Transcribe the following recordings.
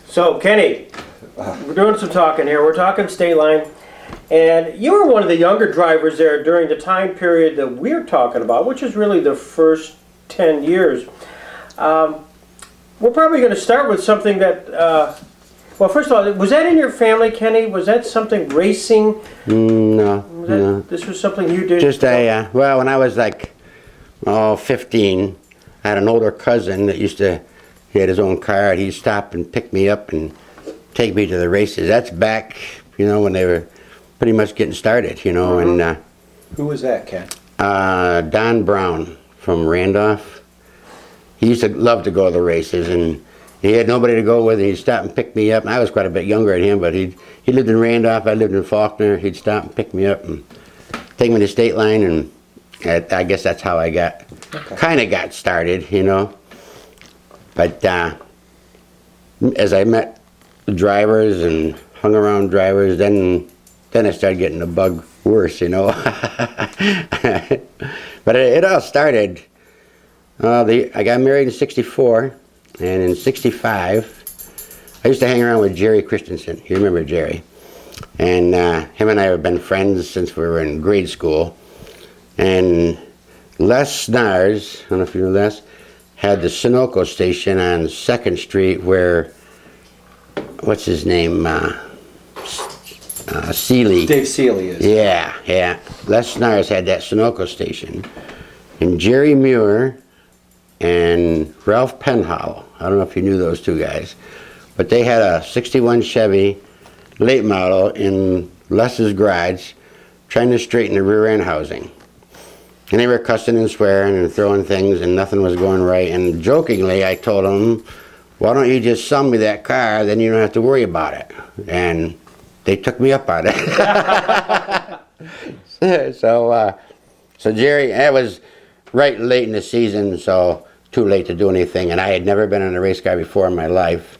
So, Kenny, we're doing some talking here. We're talking state line. And you were one of the younger drivers there during the time period that we're talking about, which is really the first 10 years. We're probably going to start with something that, well, first of all, was that in your family, Kenny? Was that something racing? No, no. This was something you did? Just well, when I was like, 15, I had an older cousin that he had his own car, and he'd stop and pick me up and take me to the races. That's back, when they were pretty much getting started, and... Who was that, Ken? Don Brown from Randolph. He used to love to go to the races, and he had nobody to go with, and he'd stop and pick me up. And I was quite a bit younger than him, but he lived in Randolph, I lived in Faulkner. He'd stop and pick me up and take me to state line, and I guess that's how I kind of got started, But as I met drivers and hung around drivers, then I started getting the bug worse, But it all started, I got married in 64, and in 65, I used to hang around with Jerry Christensen. You remember Jerry? And him and I have been friends since we were in grade school. And Les Snars, I don't know if you know Les, had the Sunoco station on 2nd Street where, what's his name, Seeley. Dave Seeley is. Yeah. Les Snars had that Sunoco station. And Jerry Muir and Ralph Penhollow, I don't know if you knew those two guys, but they had a 61 Chevy late model in Les's garage trying to straighten the rear end housing. And they were cussing and swearing and throwing things, and nothing was going right. And jokingly, I told them, why don't you just sell me that car, then you don't have to worry about it. And they took me up on it. So Jerry, it was right late in the season, so too late to do anything. And I had never been in a race car before in my life.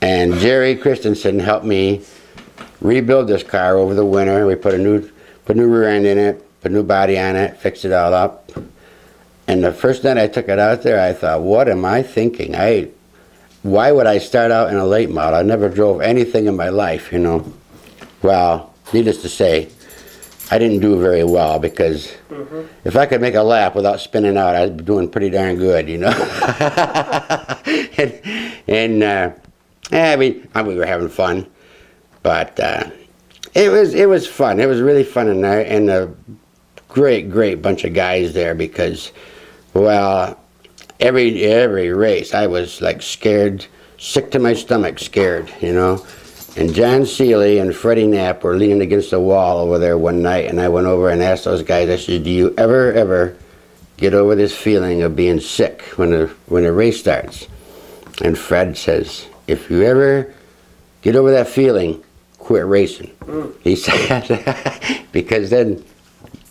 And Jerry Christensen helped me rebuild this car over the winter. We put new rear end in it, put new body on it, fixed it all up. And the first night I took it out there, I thought, what am I thinking? Why would I start out in a late model? I never drove anything in my life, Well, needless to say, I didn't do very well, because if I could make a lap without spinning out, I'd be doing pretty darn good, and we were having fun, but it was fun. It was really fun in there, and a great bunch of guys there, because, well, every race I was like scared, sick to my stomach scared, And John Seeley and Freddie Knapp were leaning against the wall over there one night, and I went over and asked those guys, I said, do you ever get over this feeling of being sick when a race starts? And Fred says, if you ever get over that feeling, quit racing. He said, because then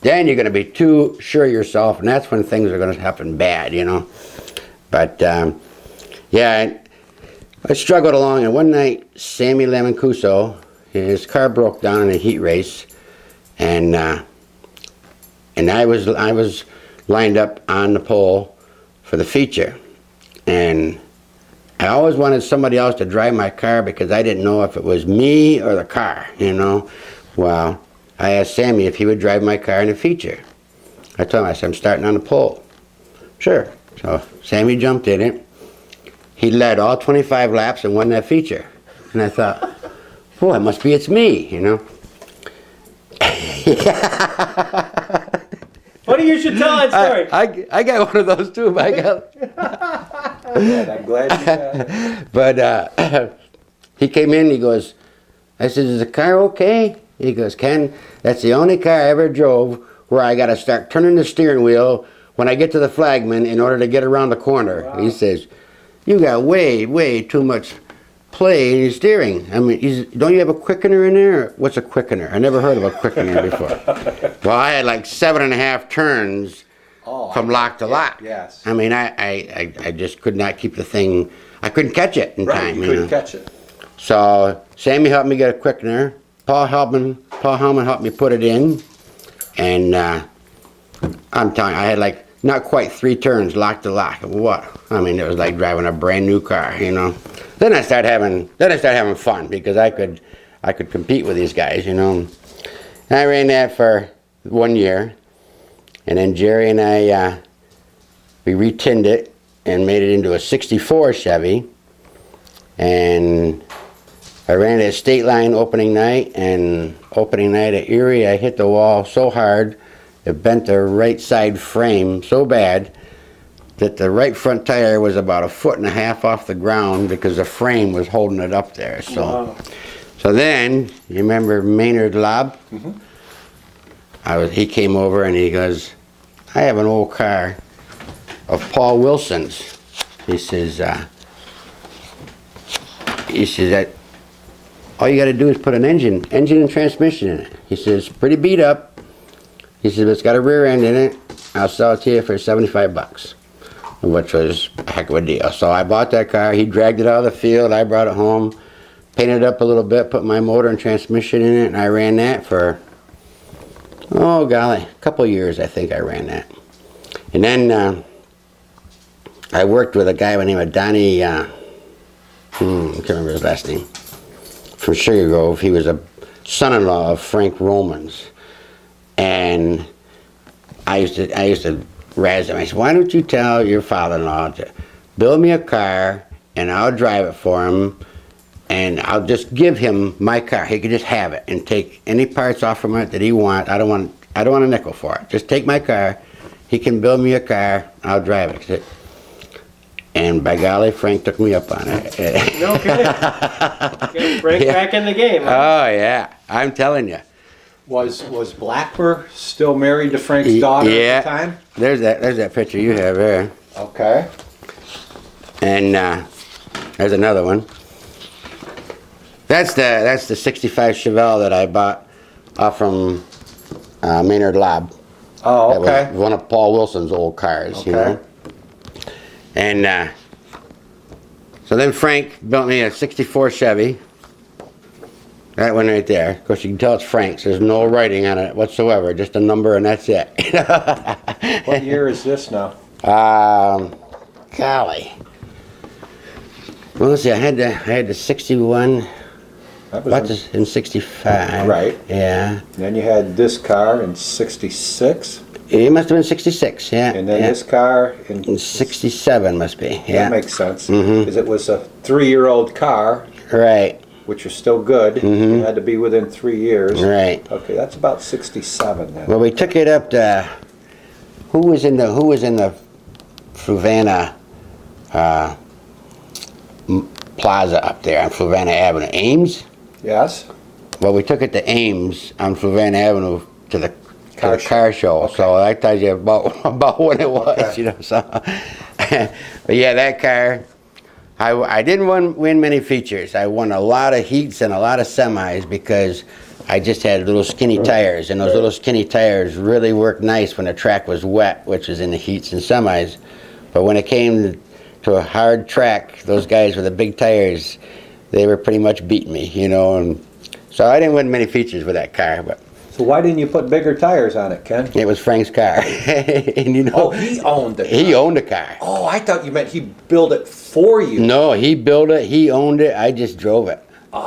you're going to be too sure of yourself, and that's when things are going to happen bad, But, yeah, I struggled along, and one night, Sammy Lamancuso, his car broke down in a heat race, and I was lined up on the pole for the feature, and I always wanted somebody else to drive my car because I didn't know if it was me or the car, Well, I asked Sammy if he would drive my car in the feature. I told him, I said, I'm starting on the pole. Sure. So Sammy jumped in it. He led all 25 laps and won that feature. And I thought, boy, it's me, Funny you should tell that story. I got one of those too, but I'm glad you got it. But he came in, he goes, I said, is the car okay? He goes, Ken, that's the only car I ever drove where I got to start turning the steering wheel when I get to the flagman in order to get around the corner. Wow. He says, you got way too much play in your steering. I mean, don't you have a quickener in there? What's a quickener? I never heard of a quickener before. Well, I had like 7.5 turns from lock to lock. Yes. I mean, I just could not keep the thing. I couldn't catch it in time. You couldn't catch it. So Sammy helped me get a quickener. Paul Hellman helped me put it in, and I'm telling you, I had like not quite 3 turns lock to lock. What? I mean, it was like driving a brand new car, Then I started having fun because I could compete with these guys, you know. And I ran that for 1 year, and then Jerry and I we retinned it and made it into a '64 Chevy, and I ran it at State Line opening night, and opening night at Erie, I hit the wall so hard it bent the right side frame so bad that the right front tire was about 1.5 feet off the ground because the frame was holding it up there. So, Wow. so then, you remember Maynard Lobb? Mm-hmm. He came over and he goes, I have an old car of Paul Wilson's. He says that all you got to do is put an engine and transmission in it. He says, pretty beat up. He says, it's got a rear end in it. I'll sell it to you for $75, which was a heck of a deal. So I bought that car. He dragged it out of the field. I brought it home, painted it up a little bit, put my motor and transmission in it, and I ran that for, oh golly, a couple of years I think I ran that. And then I worked with a guy by the name of Donnie, I can't remember his last name, from Sugar Grove. He was a son-in-law of Frank Romans. And I used to razz him. I said, why don't you tell your father-in-law to build me a car and I'll drive it for him and I'll just give him my car. He could just have it and take any parts off from it that he wants. I don't want a nickel for it. Just take my car. He can build me a car. I'll drive it. And by golly, Frank took me up on it. No kidding. Get Frank back in the game. Huh? Oh yeah, I'm telling you. Was Blackburn still married to Frank's daughter at the time? There's that picture you have there. Okay. And there's another one. That's the '65 Chevelle that I bought off from Maynard Lobb. Oh, okay. That was one of Paul Wilson's old cars, Okay. you know. And so then Frank built me a '64 Chevy. That one right there. Of course, you can tell it's Frank's. There's no writing on it whatsoever. Just a number, and that's it. What year is this now? Golly. Well, let's see. I had the '61. That Bought was this in '65. Right. Yeah. then you had this car in '66, It must have been '66. Yeah. and then yeah. this car In '67 must be. Yeah. That makes sense. Mhm. Because it was a 3-year-old car, Right. which was still good. Mhm. It had to be within 3 years. Right. Okay, that's about '67 then. Well, we took it up to. Who was in the Fluvanna Plaza up there on Fluvanna Avenue? Ames. Yes. Well, we took it to Ames on Fluvanna Avenue to the Car car show. Okay. So that tells you about what it was, Okay. you know. So, but yeah, that car. I didn't win many features. I won a lot of heats and a lot of semis because I just had little skinny tires, and those little skinny tires really worked nice when the track was wet, which is in the heats and semis. But when it came to a hard track, those guys with the big tires, they were pretty much beating me, you know. And so I didn't win many features with that car, but So why didn't you put bigger tires on it, Ken? it was Frank's car. And you know, Oh, he owned it. he owned the car. Oh, I thought you meant he built it for you. No, he built it. He owned it. I just drove it.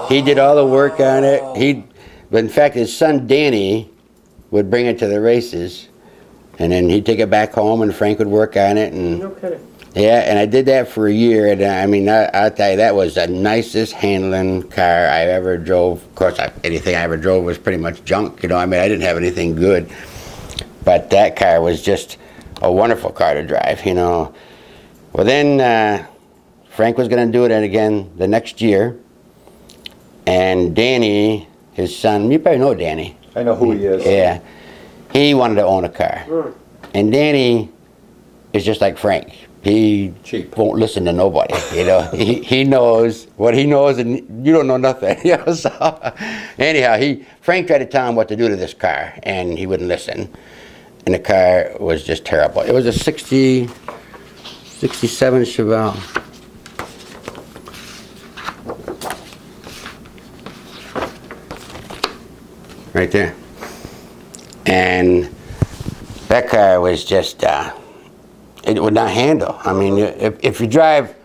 He did all the work on it. But in fact, his son Danny would bring it to the races, and then he'd take it back home, and Frank would work on it. And No kidding. yeah, and I did that for a year. And I mean, I'll tell you, that was the nicest handling car I ever drove. Of course, anything I ever drove was pretty much junk. You know, I mean, I didn't have anything good. But that car was just a wonderful car to drive. You know. Well, then Frank was going to do it again the next year, and Danny, his son, you probably know Danny. I know who he is. Yeah, he wanted to own a car, and Danny is just like Frank. He Cheap. won't listen to nobody. You know, he knows what he knows, and you don't know nothing. You know, so anyhow, Frank tried to tell him what to do to this car, and he wouldn't listen, and the car was just terrible. It was a '67 Chevelle. Right there. And that car was just, it would not handle. I mean, if you drive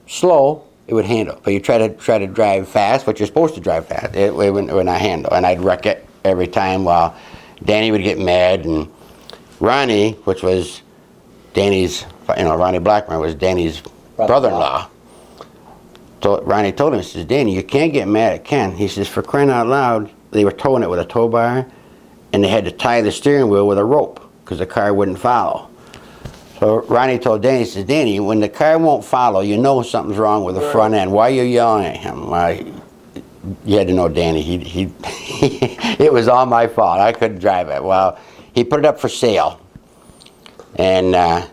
slow, it would handle. But you try to drive fast, what you're supposed to drive fast, it would not handle. And I'd wreck it every time while Danny would get mad. And Ronnie, which was Danny's, Ronnie Blackburn was Danny's brother-in-law. So Ronnie told him, he says, Danny, you can't get mad at Ken. He says, for crying out loud, they were towing it with a tow bar, and they had to tie the steering wheel with a rope because the car wouldn't follow. So Ronnie told Danny, he says, Danny, when the car won't follow, you know something's wrong with the front end. Why are you yelling at him? You had to know Danny. It was all my fault. I couldn't drive it. Well, he put it up for sale. And I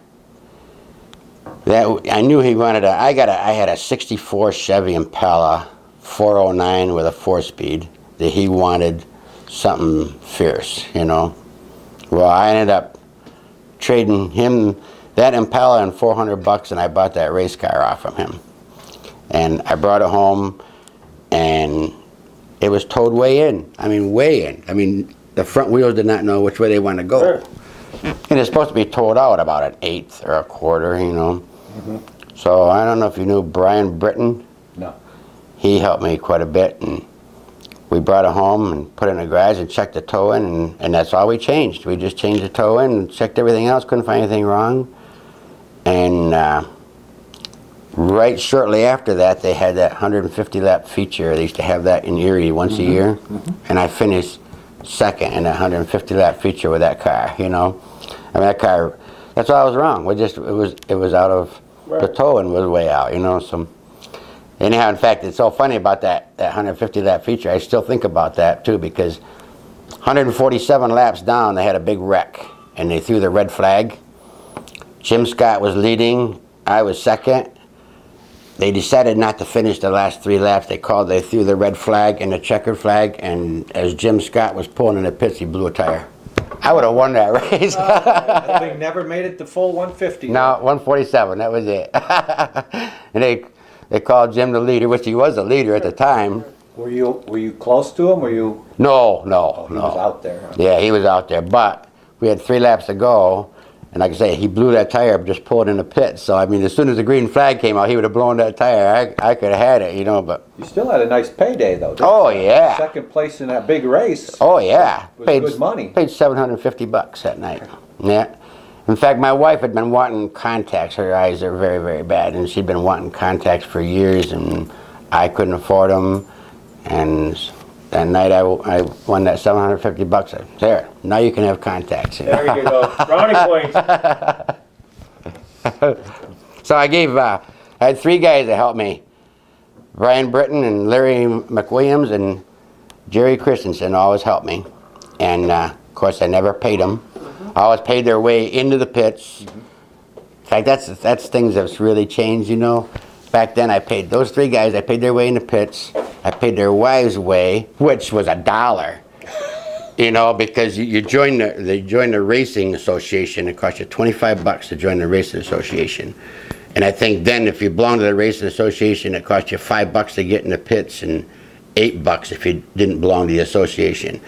knew he wanted I had a 64 Chevy Impala 409 with a 4-speed that he wanted something fierce, Well, I ended up trading him that Impala and $400, and I bought that race car off from him. And I brought it home, and it was towed way in. I mean, way in. I mean, the front wheels did not know which way they wanted to go. Sure. And it's supposed to be towed out about an eighth or a quarter, Mm-hmm. So I don't know if you knew Brian Britton. No. He helped me quite a bit, and we brought it home and put it in the garage and checked the tow in, and that's all we changed. We just changed the tow in and checked everything else, couldn't find anything wrong. And right shortly after that, they had that 150 lap feature. They used to have that in Erie once a year, and I finished second in that 150 lap feature with that car. I mean, that car, that's all I was wrong. It was out of the tow and was way out. So anyhow, in fact, it's so funny about that 150 lap feature. I still think about that too, because 147 laps down, they had a big wreck, and they threw the red flag. Jim Scott was leading, I was second. They decided not to finish the last 3 laps. They threw the red flag and the checkered flag, and as Jim Scott was pulling in the pits, he blew a tire. I would have won that race. That thing never made it to full 150. No, 147, that was it. And they called Jim the leader, which he was the leader at the time. Were you close to him? Were you? No. He was out there. Huh? Yeah, he was out there, but we had 3 laps to go. And like I say, he blew that tire up, just pulled in the pit. So, I mean, as soon as the green flag came out, he would have blown that tire. I could have had it, but... You still had a nice payday, though, didn't you? Yeah. Second place in that big race. Oh, yeah. Was good money. Paid $750 that night. Yeah. In fact, my wife had been wanting contacts. Her eyes are very, very bad. And she'd been wanting contacts for years, and I couldn't afford them. And that night I won that $750. I said, there, now you can have contacts. There you go. Brownie points. So I had 3 guys that helped me. Brian Britton and Larry McWilliams and Jerry Christensen always helped me. And of course I never paid them. I always paid their way into the pits. In fact, that's things that's really changed, Back then I paid those 3 guys, I paid their way in the pits. I paid their wives' way, which was $1. Because you join the racing association. It cost you $25 to join the racing association. And I think then if you belong to the racing association, it cost you $5 to get in the pits and $8 if you didn't belong to the association.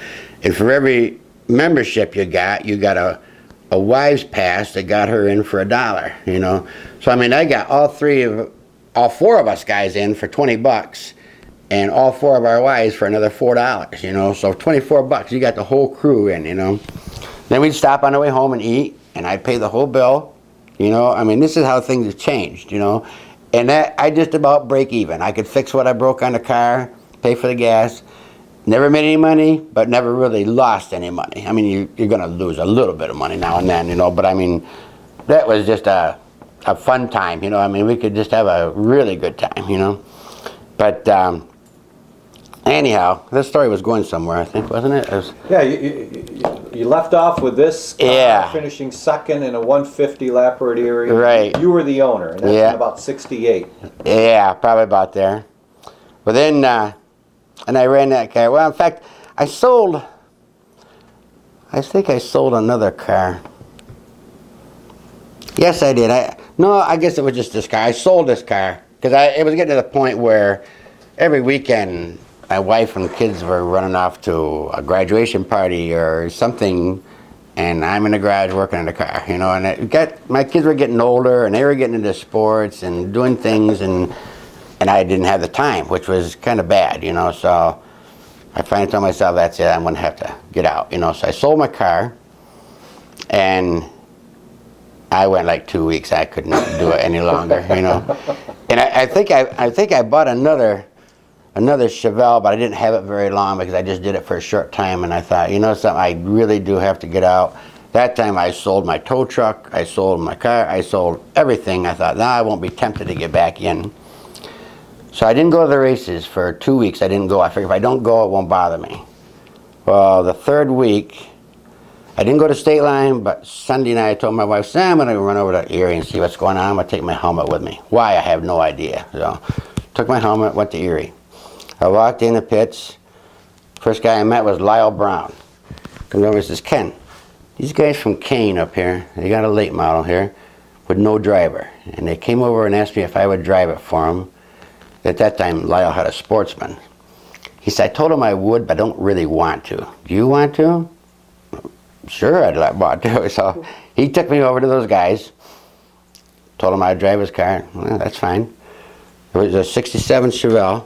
And for every membership you got a wives pass that got her in for $1. So I mean, I got all 4 of us guys in for $20. And all 4 of our wives for another $4, So $24, you got the whole crew in, Then we'd stop on the way home and eat, and I'd pay the whole bill, I mean, this is how things have changed, And that, I just about break even. I could fix what I broke on the car, pay for the gas. Never made any money, but never really lost any money. I mean, you're going to lose a little bit of money now and then, But I mean, that was just a fun time, I mean, we could just have a really good time, But anyhow, this story was going somewhere, I think, wasn't it? Yeah, you left off with this car finishing second in a 150 lapper at Erie. Right. You were the owner, and that's in about 68. Yeah, probably about there. But then, and I ran that car. Well, in fact, I think I sold another car. Yes, I did. I guess it was just this car. I sold this car because it was getting to the point where every weekend my wife and kids were running off to a graduation party or something, and I'm in the garage working on the car, and my kids were getting older, and they were getting into sports and doing things, and and I didn't have the time, which was kind of bad, you know. So I finally told myself, that's it, I'm going to have to get out, you know. So I sold my car, and I went like 2 weeks. I couldn't do it any longer, you know. And I think I bought another Chevelle, but I didn't have it very long because I just did it for a short time. And I thought, you know something, I really do have to get out. That time I sold my tow truck, I sold my car, I sold everything. I thought, now I won't be tempted to get back in. So I didn't go to the races for 2 weeks. I didn't go. I figured if I don't go, it won't bother me. Well, the third week, I didn't go to State Line, but Sunday night I told my wife, Sam, I'm going to run over to Erie and see what's going on. I'm going to take my helmet with me. Why? I have no idea. So took my helmet, went to Erie. I walked in the pits. First guy I met was Lyle Brown. Comes over and says, Ken, these guys from Kane up here, they got a late model here with no driver. And they came over and asked me if I would drive it for them. At that time, Lyle had a Sportsman. He said, I told him I would, but I don't really want to. Do you want to? Sure, I'd want to. So he took me over to those guys, told him I'd drive his car. Well, that's fine. It was a 67 Chevelle.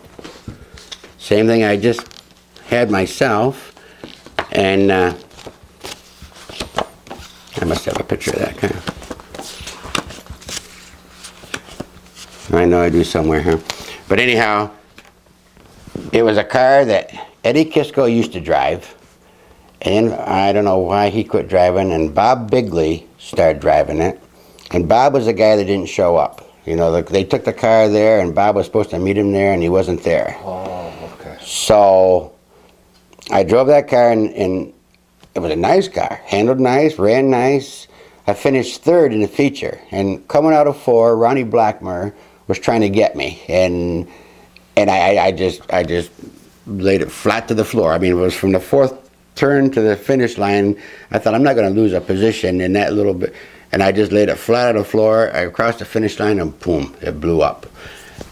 Same thing I just had myself. And I must have a picture of that car. I know I do somewhere here. But anyhow, it was a car that Eddie Kisco used to drive. And I don't know why he quit driving, and Bob Bigley started driving it. And Bob was the guy that didn't show up. You know, they took the car there, and Bob was supposed to meet him there, and he wasn't there. Oh, okay. So I drove that car, and it was a nice car. Handled nice, ran nice. I finished third in the feature. And coming out of 4, Ronnie Blackmer was trying to get me. And I just laid it flat to the floor. I mean, it was from the 4th turn to the finish line. I thought, I'm not going to lose a position in that little bit. And I just laid it flat on the floor. I crossed the finish line, and boom, it blew up.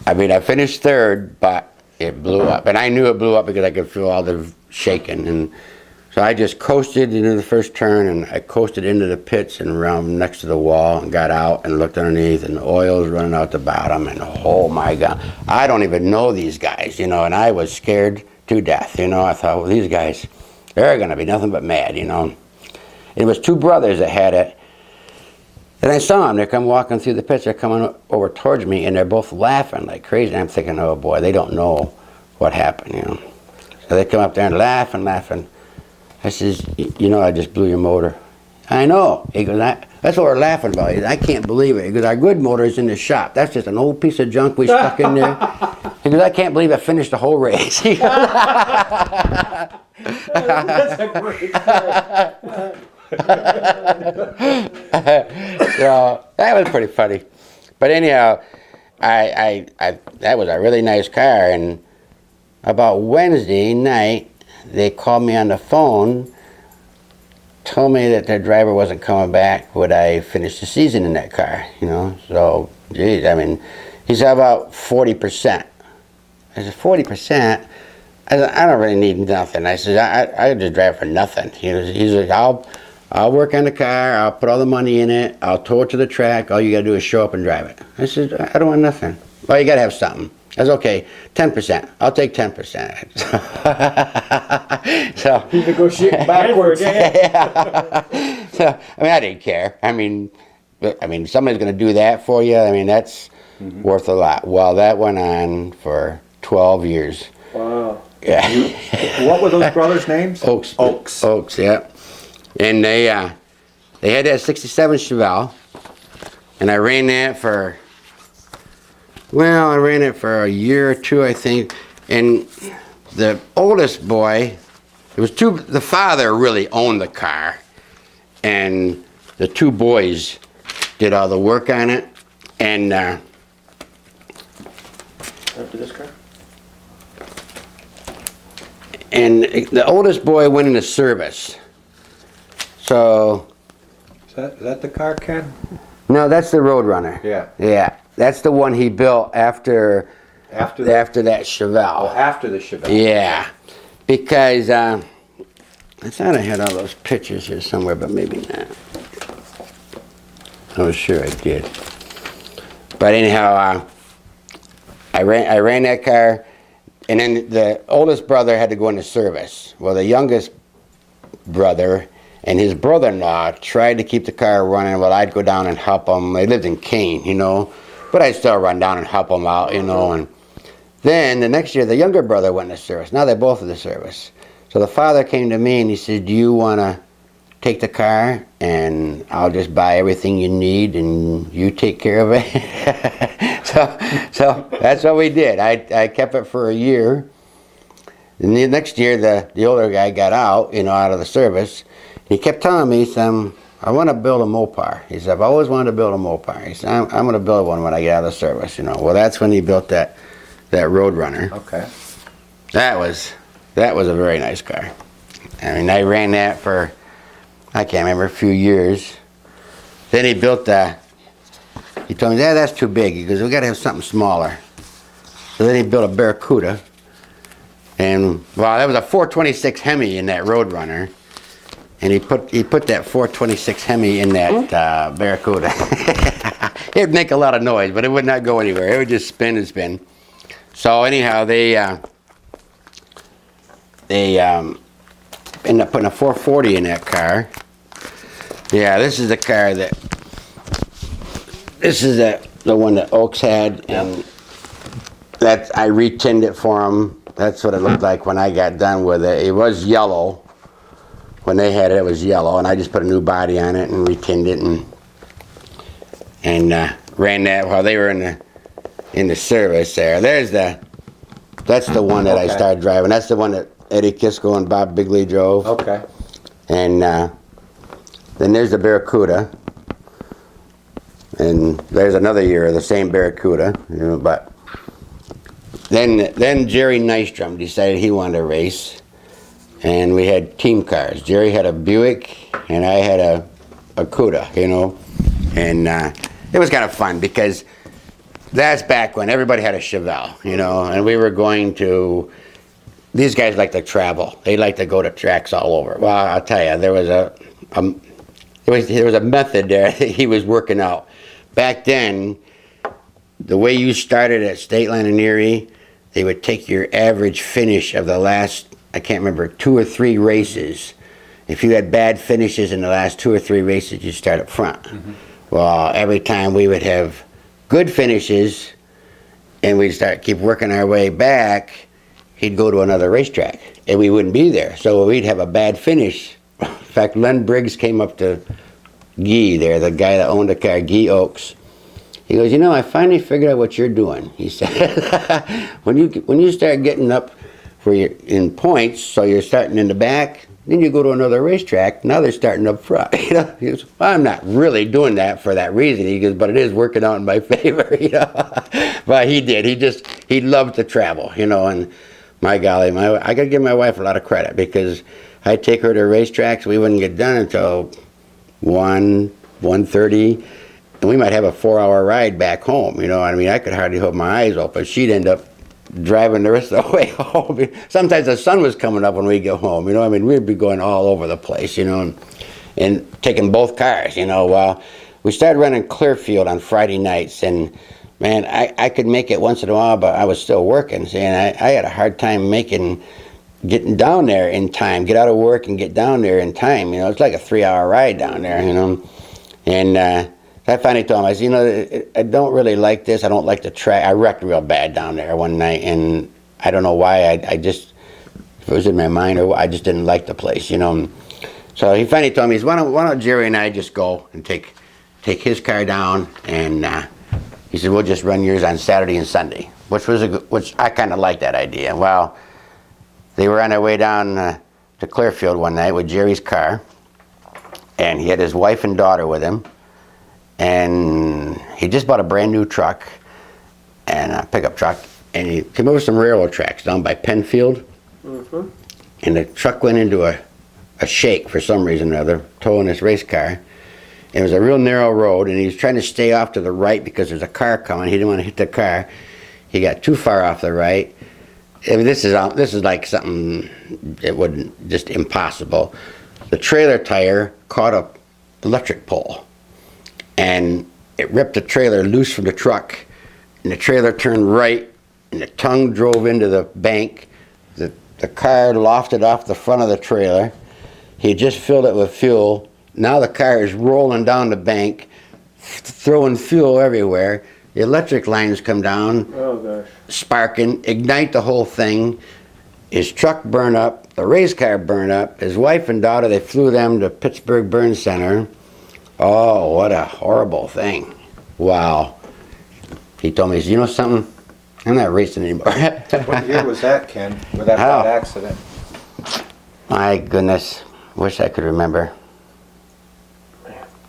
I mean, I finished third, but it blew up. And I knew it blew up because I could feel all the shaking. And so I just coasted into the first turn, and I coasted into the pits and around next to the wall and got out and looked underneath, and the oil was running out the bottom. And oh my God, I don't even know these guys, you know, and I was scared to death, you know. I thought, well, these guys, they're going to be nothing but mad, you know. It was 2 brothers that had it. And I saw them. They come walking through the pits. They're coming over towards me, and they're both laughing like crazy. And I'm thinking, oh boy, they don't know what happened, you know. So they come up there and laughing. I says, you know, I just blew your motor. I know. He goes, that's what we're laughing about. I can't believe it. He goes, our good motor is in the shop. That's just an old piece of junk we stuck in there. He goes, I can't believe I finished the whole race. That's a great story. So that was pretty funny. But anyhow, that was a really nice car. And about Wednesday night, they called me on the phone, told me that their driver wasn't coming back. Would I finish the season in that car? You know, so geez, I mean, he said about 40%. I said 40%. I said, I don't really need nothing. I said, I just drive for nothing. He's like, I'll work on the car, I'll put all the money in it, I'll tow it to the track, all you gotta do is show up and drive it. I said, I don't want nothing. Well, you gotta have something. I said, okay, 10%. I'll take 10%. So You negotiate backwards. yeah. So, I mean, I didn't care. I mean, somebody's gonna do that for you. I mean, that's worth a lot. Well, that went on for 12 years. Wow. Yeah. What were those brothers' names? Oaks. Oaks. Oaks, yeah. And they had that 67 Chevelle, and I ran that for, well, I ran it for a year or two, I think. And the oldest boy, it was the father really owned the car, and the 2 boys did all the work on it. And After this car? and the oldest boy went into service. So, Is that the car, Ken? no, that's the Roadrunner. Yeah. Yeah, that's the one he built after After that Oh, Chevelle. after the Chevelle. Yeah, because I thought I had all those pictures here somewhere, but maybe not. I was sure I did. But anyhow, I I ran that car, and then the oldest brother had to go into service. Well, the youngest brother and his brother-in-law tried to keep the car running while I'd go down and help them. They lived in Kane, you know, but I'd still run down and help them out, you know. And then the next year, the younger brother went into service. Now they're both in the service. So the father came to me and he said, do you want to take the car and I'll just buy everything you need and you take care of it? so that's what we did. I kept it for a year. And the next year, the older guy got out, you know, out of the service. He kept telling me, he said, I want to build a Mopar. He said, I've always wanted to build a Mopar. He said, I'm going to build one when I get out of the service, you know. Well, that's when he built that Roadrunner. Okay. That was a very nice car. I mean, I ran that for, I can't remember, a few years. Then he built he told me, yeah, that's too big. He goes, we got to have something smaller. So then he built a Barracuda. And, well, that was a 426 Hemi in that Roadrunner. And he put that 426 Hemi in that Barracuda. It'd make a lot of noise, but it would not go anywhere. It would just spin and spin. So anyhow, they ended up putting a 440 in that car. Yeah, this is the car this is the one that Oaks had, and I re-tinned it for him. That's what it looked like when I got done with it. It was yellow. When they had it, it was yellow, and I just put a new body on it and re-tinned it and ran that while they were in the service there. That's the one that I started driving. That's the one that Eddie Kisco and Bob Bigley drove. Okay. And then there's the Barracuda. And there's another year of the same Barracuda, you know, but then Jerry Nystrom decided he wanted to race, and we had team cars. Jerry had a Buick, and I had a Cuda, you know, and it was kind of fun because that's back when everybody had a Chevelle, you know, and we were going to. These guys like to travel. They like to go to tracks all over. Well, I'll tell you, there was a method there that he was working out. Back then, the way you started at State Line and Erie, they would take your average finish of the last, I can't remember, 2 or 3 races. If you had bad finishes in the last 2 or 3 races, you'd start up front. Mm-hmm. Well, every time we would have good finishes, and we'd keep working our way back, he'd go to another racetrack, and we wouldn't be there. So we'd have a bad finish. In fact, Len Briggs came up to Guy there, the guy that owned the car, Guy Oaks. He goes, you know, I finally figured out what you're doing. He said, when you start getting up in points, so you're starting in the back, then you go to another racetrack, now they're starting up front. You know, he goes, well, I'm not really doing that for that reason. He goes, but it is working out in my favor, you know. But he did. He loved to travel, you know, and my golly, I got to give my wife a lot of credit because I'd take her to racetracks. We wouldn't get done until 1:30, and we might have a 4-hour ride back home. You know, I mean, I could hardly hold my eyes open. She'd end up driving the rest of the way home. Sometimes the sun was coming up when we go home. You know, I mean, we'd be going all over the place. You know, and taking both cars. You know, well, we started running Clearfield on Friday nights, and man, I could make it once in a while, but I was still working. See, and I had a hard time getting down there in time, get out of work and get down there in time. You know, it's like a 3-hour ride down there, you know. And I finally told him, I said, you know, I don't really like this. I don't like the track. I wrecked real bad down there one night, and I don't know why. I just, if it was in my mind, or I just didn't like the place, you know. So he finally told me, he said, why don't Jerry and I just go and take his car down, and he said, we'll just run yours on Saturday and Sunday, which I kind of liked that idea. Well, they were on their way down to Clearfield one night with Jerry's car, and he had his wife and daughter with him, and he just bought a brand new truck, and a pickup truck, and he came over some railroad tracks down by Penfield, mm-hmm. And the truck went into a shake for some reason or other, towing this race car. It was a real narrow road, and he was trying to stay off to the right because there's a car coming. He didn't want to hit the car. He got too far off the right. I mean, this is like something that wouldn't, just impossible. The trailer tire caught a electric pole, and it ripped the trailer loose from the truck, and the trailer turned right and the tongue drove into the bank. The car lofted off the front of the trailer. He just filled it with fuel. Now the car is rolling down the bank, throwing fuel everywhere. The electric lines come down, Oh gosh. sparking, ignite the whole thing. His truck burned up, the race car burned up. His wife and daughter, they flew them to Pittsburgh Burn Center. Oh, what a horrible thing. Wow. He told me, he said, you know something? I'm not racing anymore. What year was that, Ken, with that bad accident? My goodness. Wish I could remember.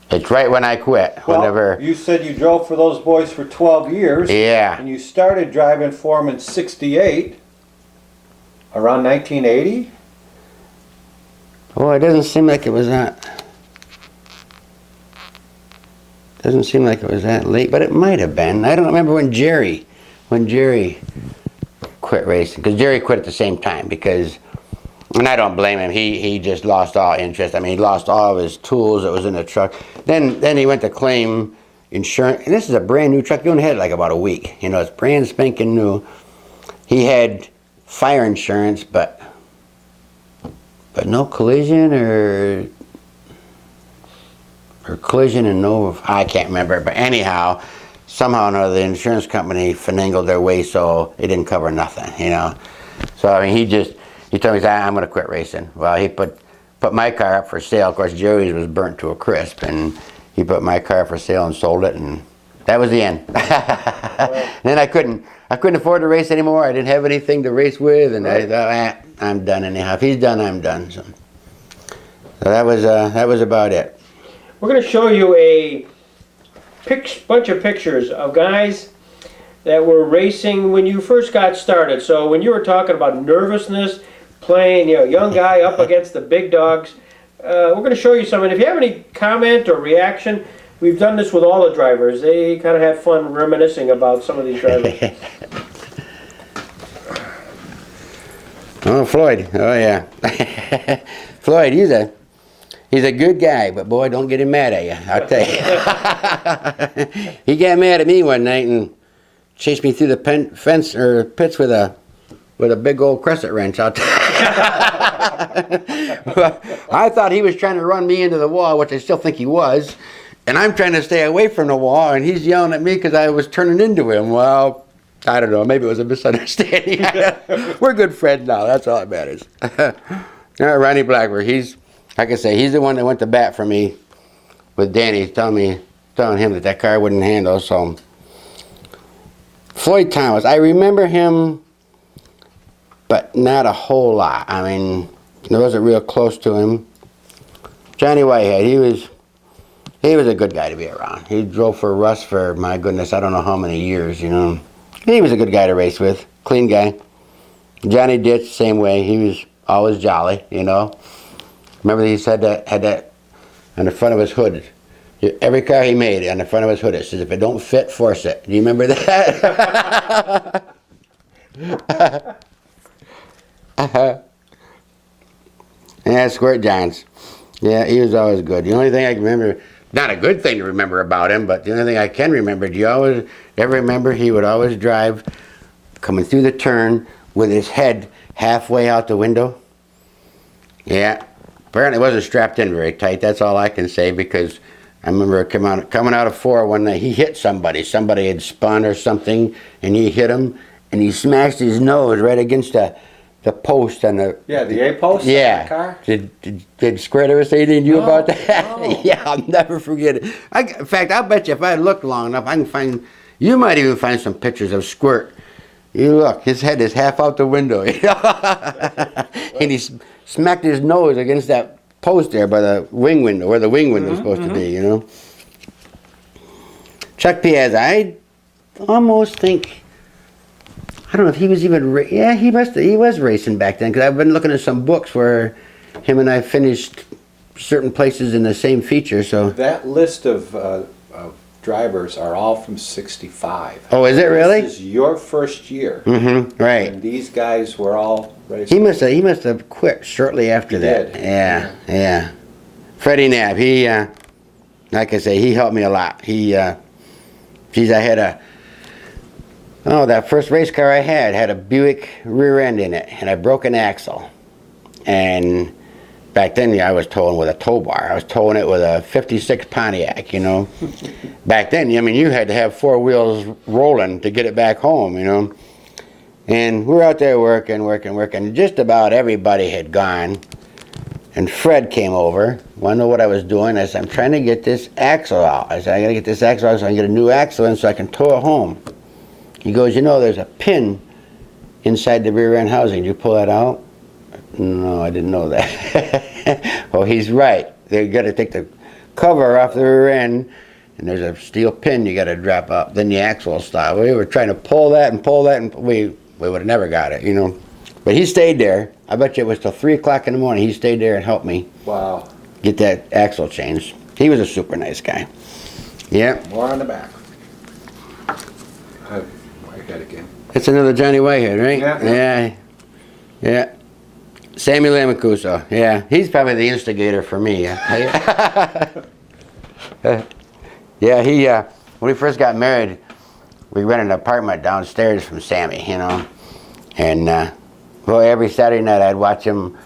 It's right when I quit. Well, you said you drove for those boys for 12 years. Yeah. And you started driving for them in 68, around 1980? Oh, it doesn't seem like it was that. Doesn't seem like it was that late, but it might have been. I don't remember when Jerry quit racing, because Jerry quit at the same time, because, and I don't blame him, he just lost all interest. I mean, he lost all of his tools that was in the truck. Then he went to claim insurance, and this is a brand new truck. He only had it like about a week. You know, it's brand spanking new. He had fire insurance, but no collision, or collision and no, I can't remember. But anyhow, somehow or another, the insurance company finagled their way so it didn't cover nothing, you know. So I mean, he told me, I'm going to quit racing. Well, he put my car up for sale. Of course, Jerry's was burnt to a crisp, and he put my car for sale and sold it, and that was the end. Then I couldn't afford to race anymore. I didn't have anything to race with, and I thought, I'm done anyhow. If he's done, I'm done. So that was about it. We're going to show you a bunch of pictures of guys that were racing when you first got started. So when you were talking about nervousness, playing, you know, young guy up against the big dogs, we're going to show you some. And if you have any comment or reaction, we've done this with all the drivers. They kind of have fun reminiscing about some of these drivers. Oh, Floyd. Oh, yeah. Floyd, he's a good guy, but boy, don't get him mad at you. I'll tell you. He got mad at me one night and chased me through the fence or pits with a big old crescent wrench. I'll tell you. I thought he was trying to run me into the wall, which I still think he was, and I'm trying to stay away from the wall, and he's yelling at me because I was turning into him. Well, I don't know. Maybe it was a misunderstanding. We're good friends now. That's all that matters. Ronnie Blackburn, like I say, he's the one that went to bat for me with Danny, telling him that car wouldn't handle. So Floyd Thomas, I remember him, but not a whole lot. I mean, I wasn't real close to him. Johnny Whitehead, he was a good guy to be around. He drove for Russ for, my goodness, I don't know how many years, you know. He was a good guy to race with, clean guy. Johnny Ditch, same way. He was always jolly, you know. Remember he had that on the front of his hood. Every car he made, on the front of his hood, it says, if it don't fit, force it. Do you remember that? Yeah, Squirt Johns. Yeah, he was always good. The only thing I can remember, not a good thing to remember about him, but the only thing I can remember, do you ever remember he would always drive coming through the turn with his head halfway out the window? Yeah. Apparently it wasn't strapped in very tight. That's all I can say, because I remember coming out of 4 one night, he hit somebody. Somebody had spun or something, and he hit him, and he smashed his nose right against the post on the... Yeah, the A-post? Yeah. On the car? Did Squirt ever say anything to you about that? No. Yeah, I'll never forget it. In fact, I'll bet you if I look long enough, I can find... You might even find some pictures of Squirt. You look, his head is half out the window. You know? And he smacked his nose against that post there by the wing window, where the wing window is supposed to be, you know. Chuck Piazza, I almost think, I don't know if he was even, he was racing back then, because I've been looking at some books where him and I finished certain places in the same feature, so. That list of drivers are all from 65. Oh, is it really? This is your first year. Mm-hmm, right. And these guys were all racing. He must have quit shortly after that. Did. Yeah. Freddie Knapp, he, like I say, he helped me a lot. I had Oh, that first race car I had a Buick rear end in it, and I broke an axle. And back then, I was towing with a tow bar. I was towing it with a 56 Pontiac, you know. Back then, I mean, you had to have 4 wheels rolling to get it back home, you know. And we're out there working. Just about everybody had gone. And Fred came over, wanted to know what I was doing. I said, I'm trying to get this axle out. I said, I got to get this axle out so I can get a new axle in so I can tow it home. He goes, you know, there's a pin inside the rear end housing. Did you pull that out? No, I didn't know that. Well, he's right. They got to take the cover off the rear end, and there's a steel pin you got to drop up. Then the axle will stop. We were trying to pull that, and we would have never got it, you know. But he stayed there. I bet you it was till 3 o'clock in the morning. He stayed there and helped me. Wow. Get that axle changed. He was a super nice guy. Yeah. More on the back. Whitehead again. It's another Johnny Whitehead, right? Yeah. Yeah. Samuel Amacuso. Yeah. He's probably the instigator for me. Yeah, he, when we first got married, we rented an apartment downstairs from Sammy, you know. And, well, every Saturday night I'd watch him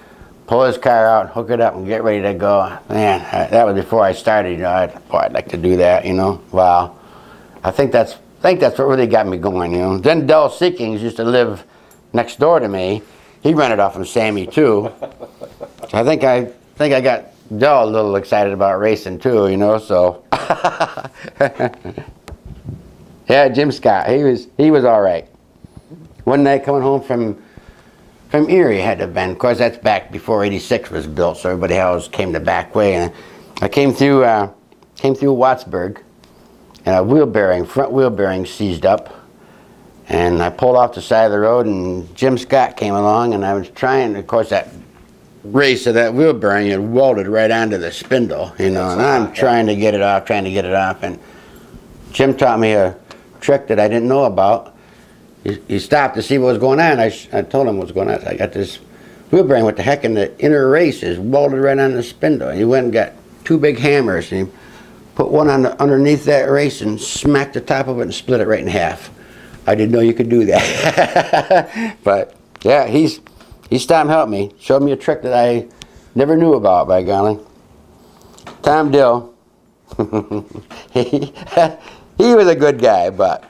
pull his car out, hook it up, and get ready to go. Man, that was before I started, you know. I'd like to do that, you know. Wow. I think that's what really got me going, you know. Then Del Seekings used to live next door to me. He rented off from Sammy too. So I think I got Del a little excited about racing too, you know. So yeah, Jim Scott, he was all right. One night coming home from Erie, had to have been. Of course, that's back before '86 was built, so everybody else came the back way. And I came through Wattsburg, and a front wheel bearing seized up. And I pulled off the side of the road, and Jim Scott came along, and I was trying, of course, that race of that wheel bearing had welded right onto the spindle, you know, and I'm trying to get it off, and Jim taught me a trick that I didn't know about. He stopped to see what was going on. I told him what was going on. I got this wheel bearing, what the heck, in the inner race is welded right on the spindle. And he went and got 2 big hammers, and he put one underneath that race and smacked the top of it and split it right in half. I didn't know you could do that. But yeah, he stopped and helped me. Showed me a trick that I never knew about, by golly. Tom Dill. he was a good guy, but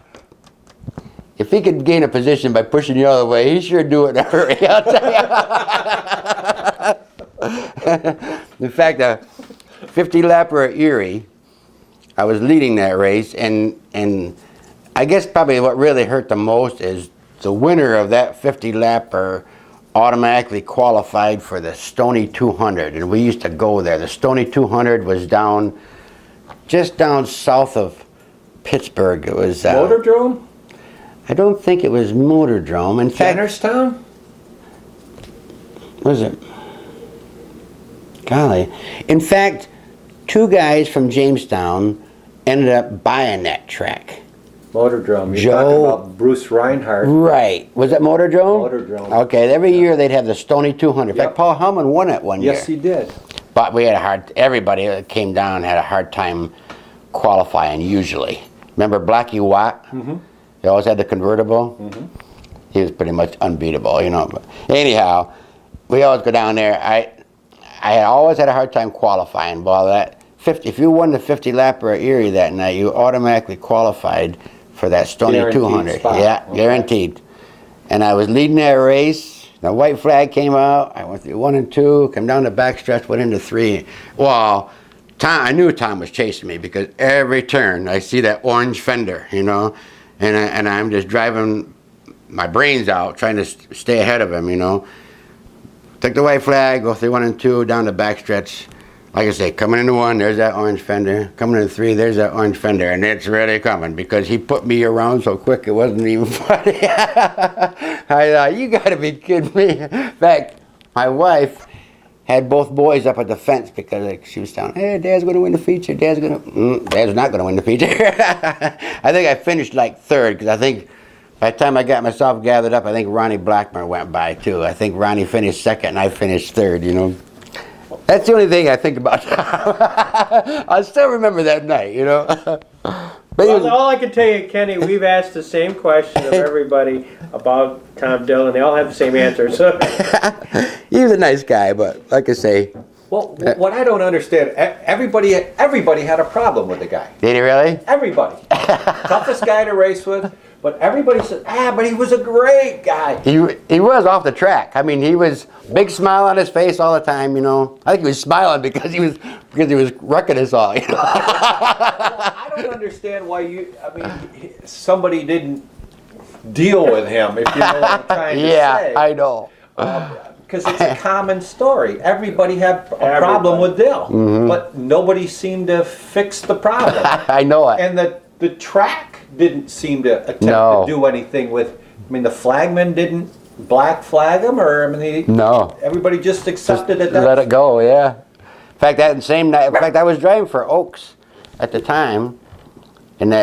if he could gain a position by pushing you all the way, he sure do it in a hurry, I'll tell you. In fact, a 50 lapper at Erie, I was leading that race, and I guess probably what really hurt the most is the winner of that 50 lapper automatically qualified for the Stony 200, and we used to go there. The Stony 200 was just down south of Pittsburgh. It was Motordrome? I don't think it was Motordrome. In fact, Jennerstown? Was it? Golly. In fact, 2 guys from Jamestown ended up buying that track. Motordrome. You're talking about Bruce Reinhardt. Right. Was it Motordrome? Motordrome. Okay. Every year they'd have the Stony 200. In fact, Paul Hellman won it one year. Yes, he did. But we had everybody that came down had a hard time qualifying usually. Remember Blackie Watt? Mm-hmm. He always had the convertible. Mm-hmm. He was pretty much unbeatable, you know. But anyhow, we always go down there. I had always had a hard time qualifying. Well, that 50, if you won the 50 lapper at Erie that night, you automatically qualified for that Stony 200. Spot. Yeah, okay. Guaranteed. And I was leading that race. The white flag came out. I went through 1 and 2, come down the backstretch, went into 3. Well, I knew Tom was chasing me because every turn I see that orange fender, you know, and I'm just driving my brains out trying to stay ahead of him, you know. Took the white flag, go through 1 and 2, down the backstretch. Like I say, coming into 1, there's that orange fender. Coming into 3, there's that orange fender. And it's really coming because he put me around so quick it wasn't even funny. I thought, you got to be kidding me. In fact, my wife had both boys up at the fence because she was telling, hey, Dad's going to win the feature. Dad's not going to win the feature. I think I finished like 3rd because I think by the time I got myself gathered up, I think Ronnie Blackmer went by too. I think Ronnie finished 2nd and I finished 3rd, you know. That's the only thing I think about. I still remember that night, you know. But Well, all I can tell you, Kenny, we've asked the same question of everybody about Tom Dillon. They all have the same answer. So. He was a nice guy, but like I say. Well, what I don't understand, everybody had a problem with the guy. Did he really? Everybody. Toughest guy to race with. But everybody said, but he was a great guy. He was off the track. I mean, he was big smile on his face all the time, you know. I think he was smiling because he was wrecking us all, you know. Well, I don't understand why somebody didn't deal with him, if you know what I'm trying to say. Yeah, I know. Because it's a common story. Everybody had a problem with Dill, but nobody seemed to fix the problem. I know it. And the track didn't seem to attempt to do anything with. I mean, the flagman didn't black flag him, or no. Everybody just accepted it. Let it go, yeah. In fact, that same night, I was driving for Oaks at the time, and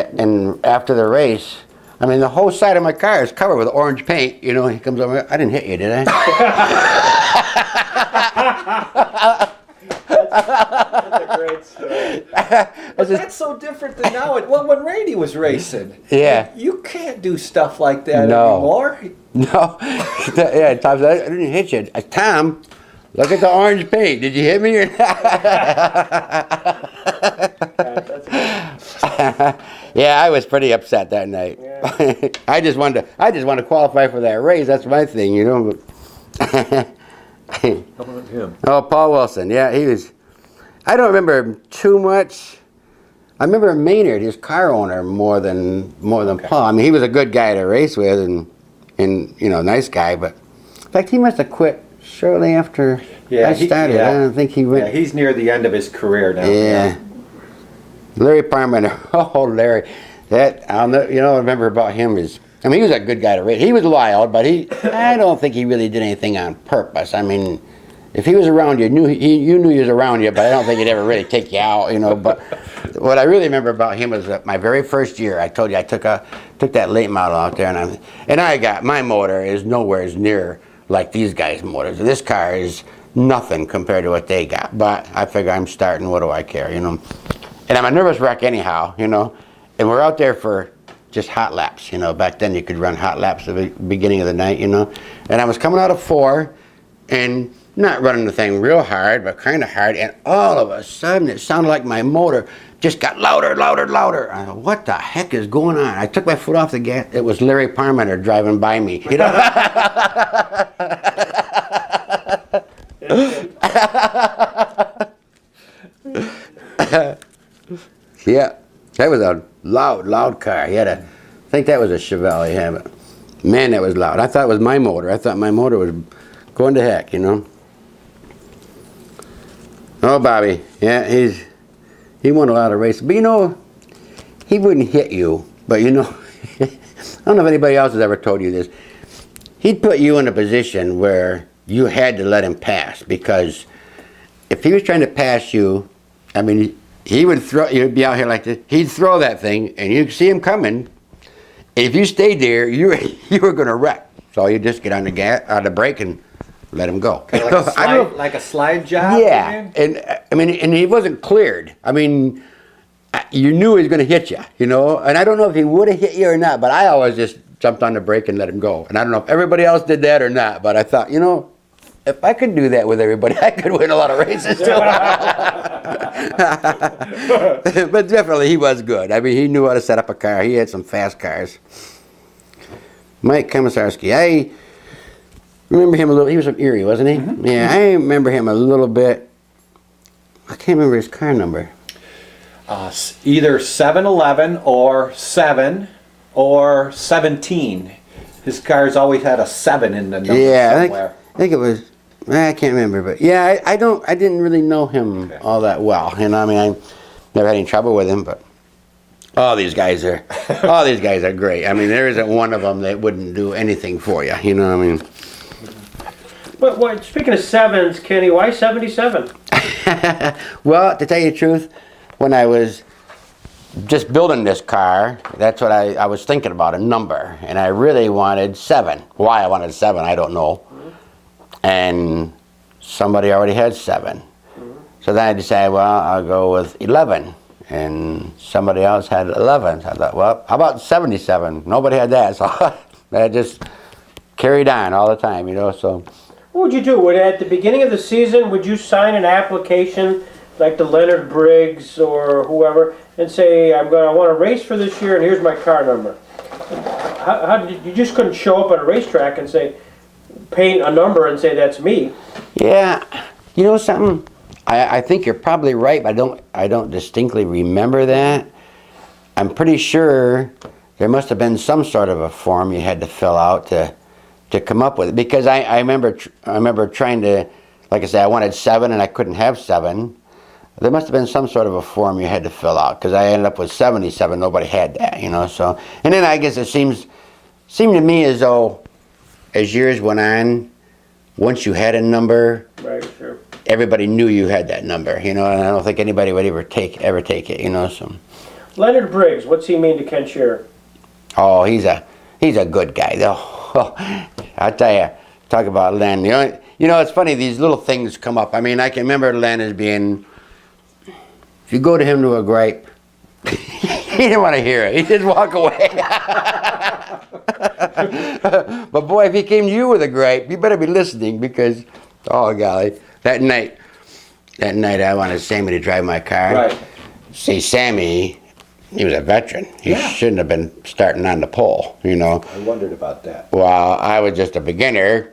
after the race, I mean, the whole side of my car is covered with orange paint. You know, he comes over. I didn't hit you, did I? That's a great story. But that's so different than now. When Randy was racing, you can't do stuff like that anymore. No. Yeah, Tom said, I didn't hit you. Tom, look at the orange paint. Did you hit me or not? Yeah, I was pretty upset that night. Yeah. I just wanted to qualify for that race. That's my thing, you know. How about him? Oh, Paul Wilson. Yeah, he was. I don't remember him too much. I remember Maynard, his car owner, more than Paul. I mean, he was a good guy to race with, and you know, nice guy. But in fact, he must have quit shortly after I started. I don't think he went. Yeah, he's near the end of his career now. Yeah. Larry Parmenter. Oh, Larry. That I remember about him is. I mean, he was a good guy to race. He was wild, but I don't think he really did anything on purpose. I mean, if he was around you, you knew he was around you, but I don't think he'd ever really take you out, you know. But what I really remember about him was my very first year. I told you I took that late model out there, and I got my motor is nowhere near like these guys' motors. This car is nothing compared to what they got. But I figure I'm starting. What do I care, you know? And I'm a nervous wreck anyhow, you know. And we're out there for just hot laps, you know. Back then you could run hot laps at the beginning of the night, you know. And I was coming out of 4 and not running the thing real hard, but kind of hard. And all of a sudden it sounded like my motor just got louder, louder, louder. I thought, what the heck is going on? I took my foot off the gas. It was Larry Parmenter driving by me, you know. Yeah, that was a loud car. He had I think that was a Chevelle he had, but man, that was loud. I thought it was my motor. I thought my motor was going to heck, you know. Oh, Bobby, yeah, he won a lot of races. But you know, he wouldn't hit you, but you know, I don't know if anybody else has ever told you this. He'd put you in a position where you had to let him pass, because if he was trying to pass you, I mean, he would throw, you'd be out here like this, he'd throw that thing, and you'd see him coming. If you stayed there, you were going to wreck. So you just get on the brake and let him go. Kind of like a slide job? Yeah, and I mean, and he wasn't cleared. I mean, you knew he was going to hit you, you know. And I don't know if he would have hit you or not, but I always just jumped on the brake and let him go. And I don't know if everybody else did that or not, but I thought, you know, if I could do that with everybody, I could win a lot of races too. But definitely he was good. I mean, he knew how to set up a car. He had some fast cars. Mike Komisarski, I remember him a little. He was from Erie, wasn't he? Mm-hmm. Yeah, I remember him a little bit. I can't remember his car number. Either 711 or 7 or 17. His cars always had a 7 in the number somewhere. I think it was. I can't remember, but yeah, I didn't really know him all that well. You know, I mean, I never had any trouble with him, but all these guys are great. I mean, there isn't one of them that wouldn't do anything for you. You know what I mean? But speaking of 7s, Kenny, why 77? Well, to tell you the truth, when I was just building this car, that's what I was thinking about, a number, and I really wanted 7. Why I wanted 7, I don't know. And somebody already had 7. So then I decided, well, I'll go with 11. and somebody else had 11. So I thought, well, how about 77? Nobody had that, so I just carried on all the time, you know. So What would you do? At the beginning of the season, would you sign an application like the Leonard Briggs or whoever and say, I want to race for this year and here's my car number? How did you just couldn't show up at a racetrack and say, paint a number and say that's me? yeah, you know something? I think you're probably right, but I don't distinctly remember that. I'm pretty sure there must have been some sort of a form you had to fill out to come up with it, because I remember trying to, like I said, I wanted 7 and I couldn't have 7. There must have been some sort of a form you had to fill out, because I ended up with 77. Nobody had that, you know. So, and then I guess it seemed to me as though as years went on, once you had a number, Right, sure. everybody knew you had that number, you know. And I don't think anybody would ever take it, you know. So, Leonard Briggs, what's he mean to Ken Shearer? oh, he's a good guy though. I'll tell you, talk about Len. You know, it's funny, these little things come up. I mean, I can remember Len as being, if you go to him to a gripe, he didn't want to hear it. He just walk away. But boy, if he came to you with a gripe, you better be listening, because, oh golly, that night I wanted Sammy to drive my car. Right. See, Sammy, he was a veteran. He shouldn't have been starting on the pole, you know. I wondered about that. Well, I was just a beginner.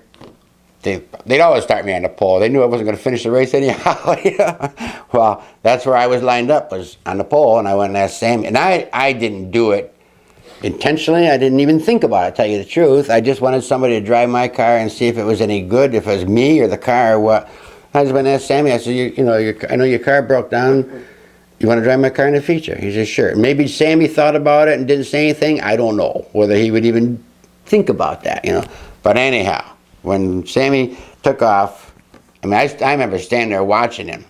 They'd always start me on the pole. They knew I wasn't going to finish the race anyhow. You know? Well, that's where I was lined up, was on the pole, and I went and asked Sammy. And I didn't do it intentionally. I didn't even think about it, to tell you the truth. I just wanted somebody to drive my car and see if it was any good, if it was me or the car or what. I just went and asked Sammy. I said, you know, I know your car broke down. You want to drive my car in the future? He said, sure. Maybe Sammy thought about it and didn't say anything. I don't know whether he would even think about that, you know. But anyhow, when Sammy took off, I mean, I remember standing there watching him,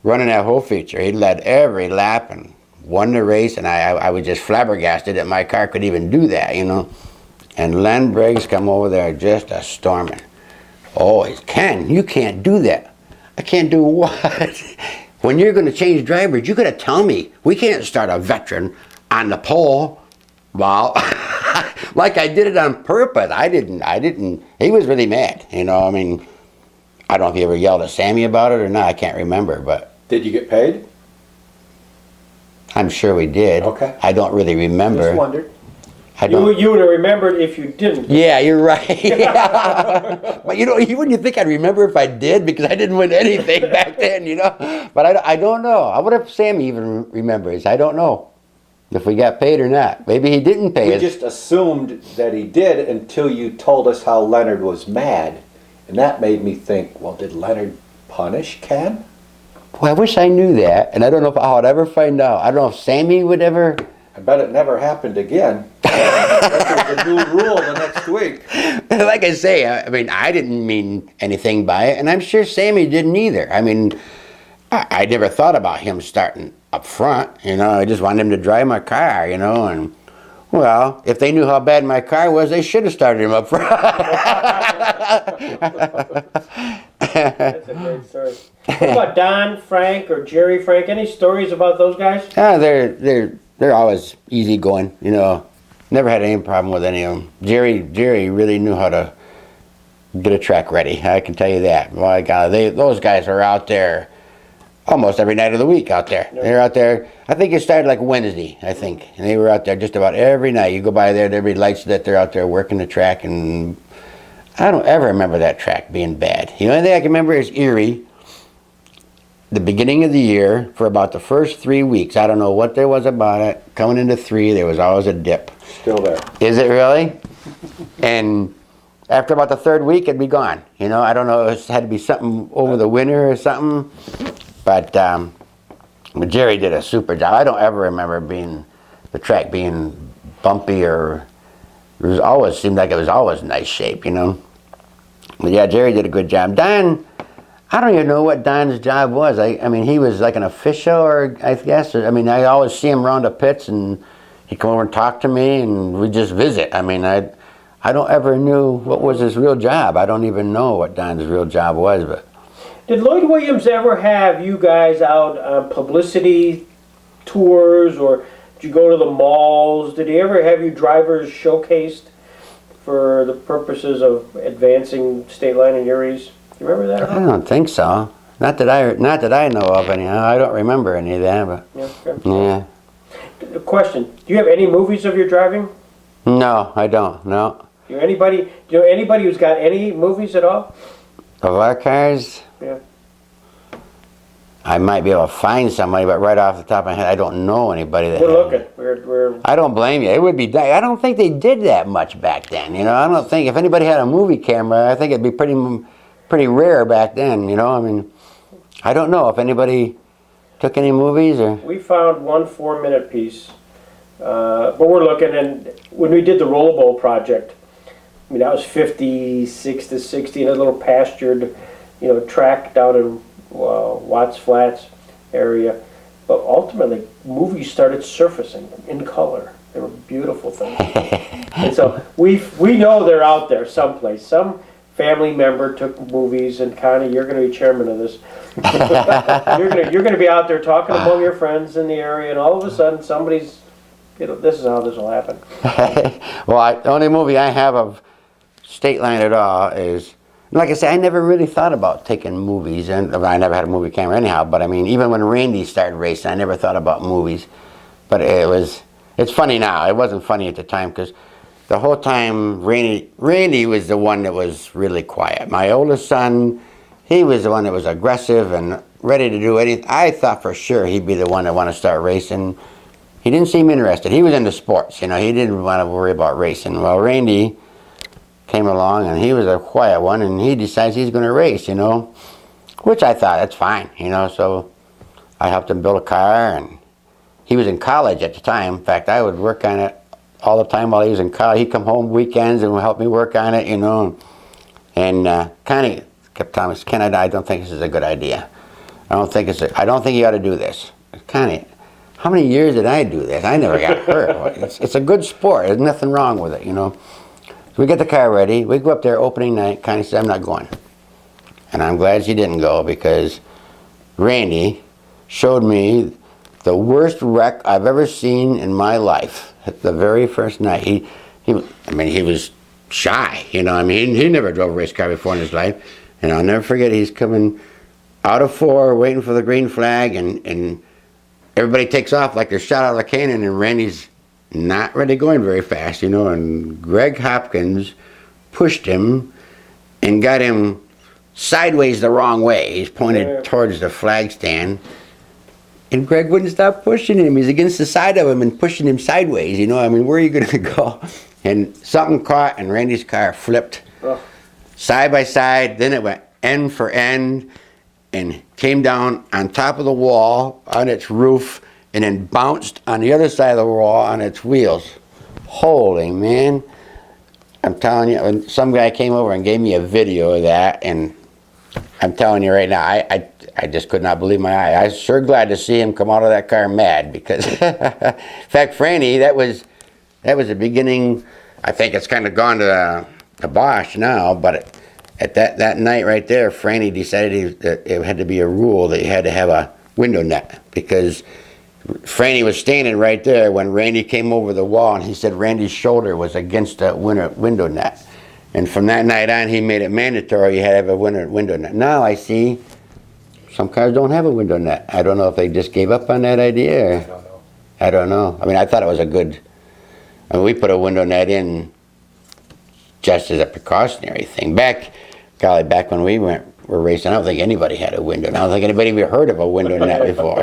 running that whole feature. He led every lap and won the race, and I was just flabbergasted that my car could even do that, you know. And Len Briggs come over there just a storming. Oh, he's, Ken, you can't do that. I can't do what? When you're going to change drivers, you got to tell me. We can't start a veteran on the pole. Well, like I did it on purpose. I didn't. He was really mad, you know. I mean, I don't know if he ever yelled at Sammy about it or not. I can't remember, but. Did you get paid? I'm sure we did. Okay. I don't really remember. Just wondered. I don't. You would have remembered if you didn't. Yeah, you're right. But you know, wouldn't you think I'd remember if I did, because I didn't win anything back then, you know? But I don't know. I wonder if Sammy even remembers. I don't know if we got paid or not. Maybe he didn't pay We us. just assumed that he did until you told us how Leonard was mad. And that made me think, well, did Leonard punish Ken? Well, I wish I knew that, and I don't know if I would ever find out. I don't know if Sammy would ever. I bet it never happened again. That was a new rule the next week. Like I say, I mean, I didn't mean anything by it, and I'm sure Sammy didn't either. I mean, I never thought about him starting up front, you know. I just wanted him to drive my car, you know, and, well, if they knew how bad my car was, they should have started him up front. That's a great story. What about Don Frank or Jerry Frank? Any stories about those guys? They're always easygoing, you know. Never had any problem with any of them. Jerry really knew how to get a track ready. I can tell you that. My God, those guys are out there almost every night of the week out there. They're out there. I think it started like Wednesday, I think. And they were out there just about every night. You go by there, there'd be lights that they're out there working the track. And I don't ever remember that track being bad. The only thing I can remember is Erie. The beginning of the year, for about the first 3 weeks, I don't know what there was about it. Coming into 3, there was always a dip. Still there. Is it really? And after about the 3rd week, it'd be gone. You know, I don't know, it had to be something over the winter or something. But Jerry did a super job. I don't ever remember the track being bumpy, or it always seemed like it was always in nice shape, you know. But yeah, Jerry did a good job. Don, I don't even know what Don's job was. I mean, he was like an official, or I guess. I mean, I always see him around the pits, and he'd come over and talk to me, and we'd just visit. I mean, I don't ever knew what was his real job. I don't even know what Don's real job was. But Did Lloyd Williams ever have you guys out on publicity tours, or did you go to the malls? Did he ever have you drivers showcased for the purposes of advancing state line in Urie's? Do you remember that? I don't think so. Not that I know of anyhow. I don't remember any of that. But Yeah. Okay. yeah. Question: do you have any movies of your driving? No, I don't. No. Do you know anybody who's got any movies at all? Of our cars, Yeah. I might be able to find somebody, but right off the top of my head, I don't know anybody that. We're has looking. We're. I don't blame you. It would be. I don't think they did that much back then. You know, I don't think if anybody had a movie camera, I think it'd be pretty rare back then. You know, I mean, I don't know if anybody took any movies or. We found one 4-minute piece, but we're looking. And when we did the Rollerball project, I mean that was 56 to 60 in a little pastured, track down in Watts Flats area. But ultimately, movies started surfacing in color. They were beautiful things. And so we know they're out there someplace. Some family member took movies, and Connie, you're going to be chairman of this. you're going to be out there talking among your friends in the area, and all of a sudden somebody's, this is how this will happen. Well, the only movie I have of State Line at all is, like I said, I never really thought about taking movies, and I never had a movie camera anyhow, but I mean, even when Randy started racing, I never thought about movies. But it's funny now. It wasn't funny at the time, because the whole time Randy was the one that was really quiet. My oldest son, he was the one that was aggressive and ready to do anything. I thought for sure he'd be the one that wanted to start racing. He didn't seem interested. He was into sports, he didn't want to worry about racing. Well, Randy came along, and he was a quiet one, and he decides he's going to race, which I thought, that's fine, so I helped him build a car, and he was in college at the time. In fact, I would work on it all the time while he was in college. He'd come home weekends and would help me work on it, and Connie kept telling me, Ken, I don't think this is a good idea. I don't think you ought to do this. Connie, how many years did I do this? I never got hurt. It's a good sport. There's nothing wrong with it, So we get the car ready. We go up there opening night. Connie said, I'm not going. And I'm glad she didn't go, because Randy showed me the worst wreck I've ever seen in my life. At the very first night, he was shy. He never drove a race car before in his life. And I'll never forget, he's coming out of 4, waiting for the green flag, and everybody takes off like they're shot out of a cannon, and Randy's not really going very fast, and Greg Hopkins pushed him and got him sideways the wrong way. He's pointed towards the flag stand, and Greg wouldn't stop pushing him. He's against the side of him and pushing him sideways, where are you going to go? And something caught, and Randy's car flipped side by side. Then it went end for end and came down on top of the wall on its roof, and then bounced on the other side of the wall on its wheels. Holy man. I'm telling you, some guy came over and gave me a video of that, and I'm telling you right now, I just could not believe my eye. I was sure glad to see him come out of that car mad, because, in fact, Franny, that was the beginning. I think it's kind of gone to Bosch now, but at that night right there, Franny decided that it had to be a rule that you had to have a window net, because Franny was standing right there when Randy came over the wall, and he said Randy's shoulder was against that window net. And from that night on, he made it mandatory you had to have a window net. Now I see some cars don't have a window net. I don't know if they just gave up on that idea. I don't know. I mean, I thought it was a good... we put a window net in just as a precautionary thing. Back when we were racing, I don't think anybody had a window net. I don't think anybody ever heard of a window net before,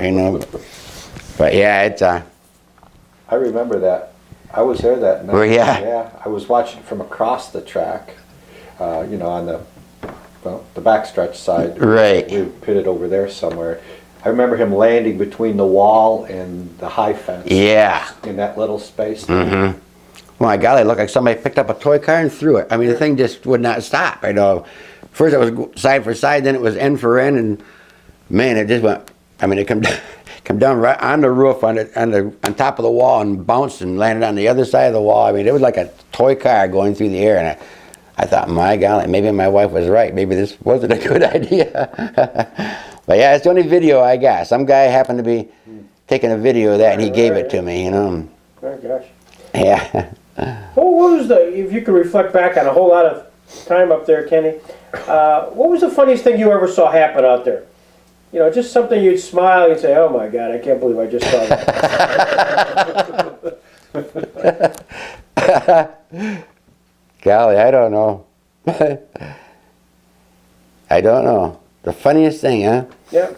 But yeah, it's I remember that. I was there that night. Well, yeah. Yeah, I was watching from across the track, on the backstretch side. Right. We pitted over there somewhere. I remember him landing between the wall and the high fence. Yeah. In that little space. Mm-hmm. Well, my golly, it looked like somebody picked up a toy car and threw it. I mean, the thing just would not stop. First it was side for side, then it was end for end, and man, it just went. I mean, it come down right on the roof, on top of the wall, and bounced and landed on the other side of the wall. I mean, it was like a toy car going through the air, and I thought, my golly, maybe my wife was right. Maybe this wasn't a good idea. But yeah, it's the only video I got. Some guy happened to be taking a video of that, and he gave it to me, you know. Oh gosh. Yeah. Well, what was if you could reflect back on a whole lot of time up there, Kenny, what was the funniest thing you ever saw happen out there? You know, just something you'd smile and say, "Oh my God, I can't believe I just saw that." Golly, I don't know. I don't know. The funniest thing, huh? Yeah.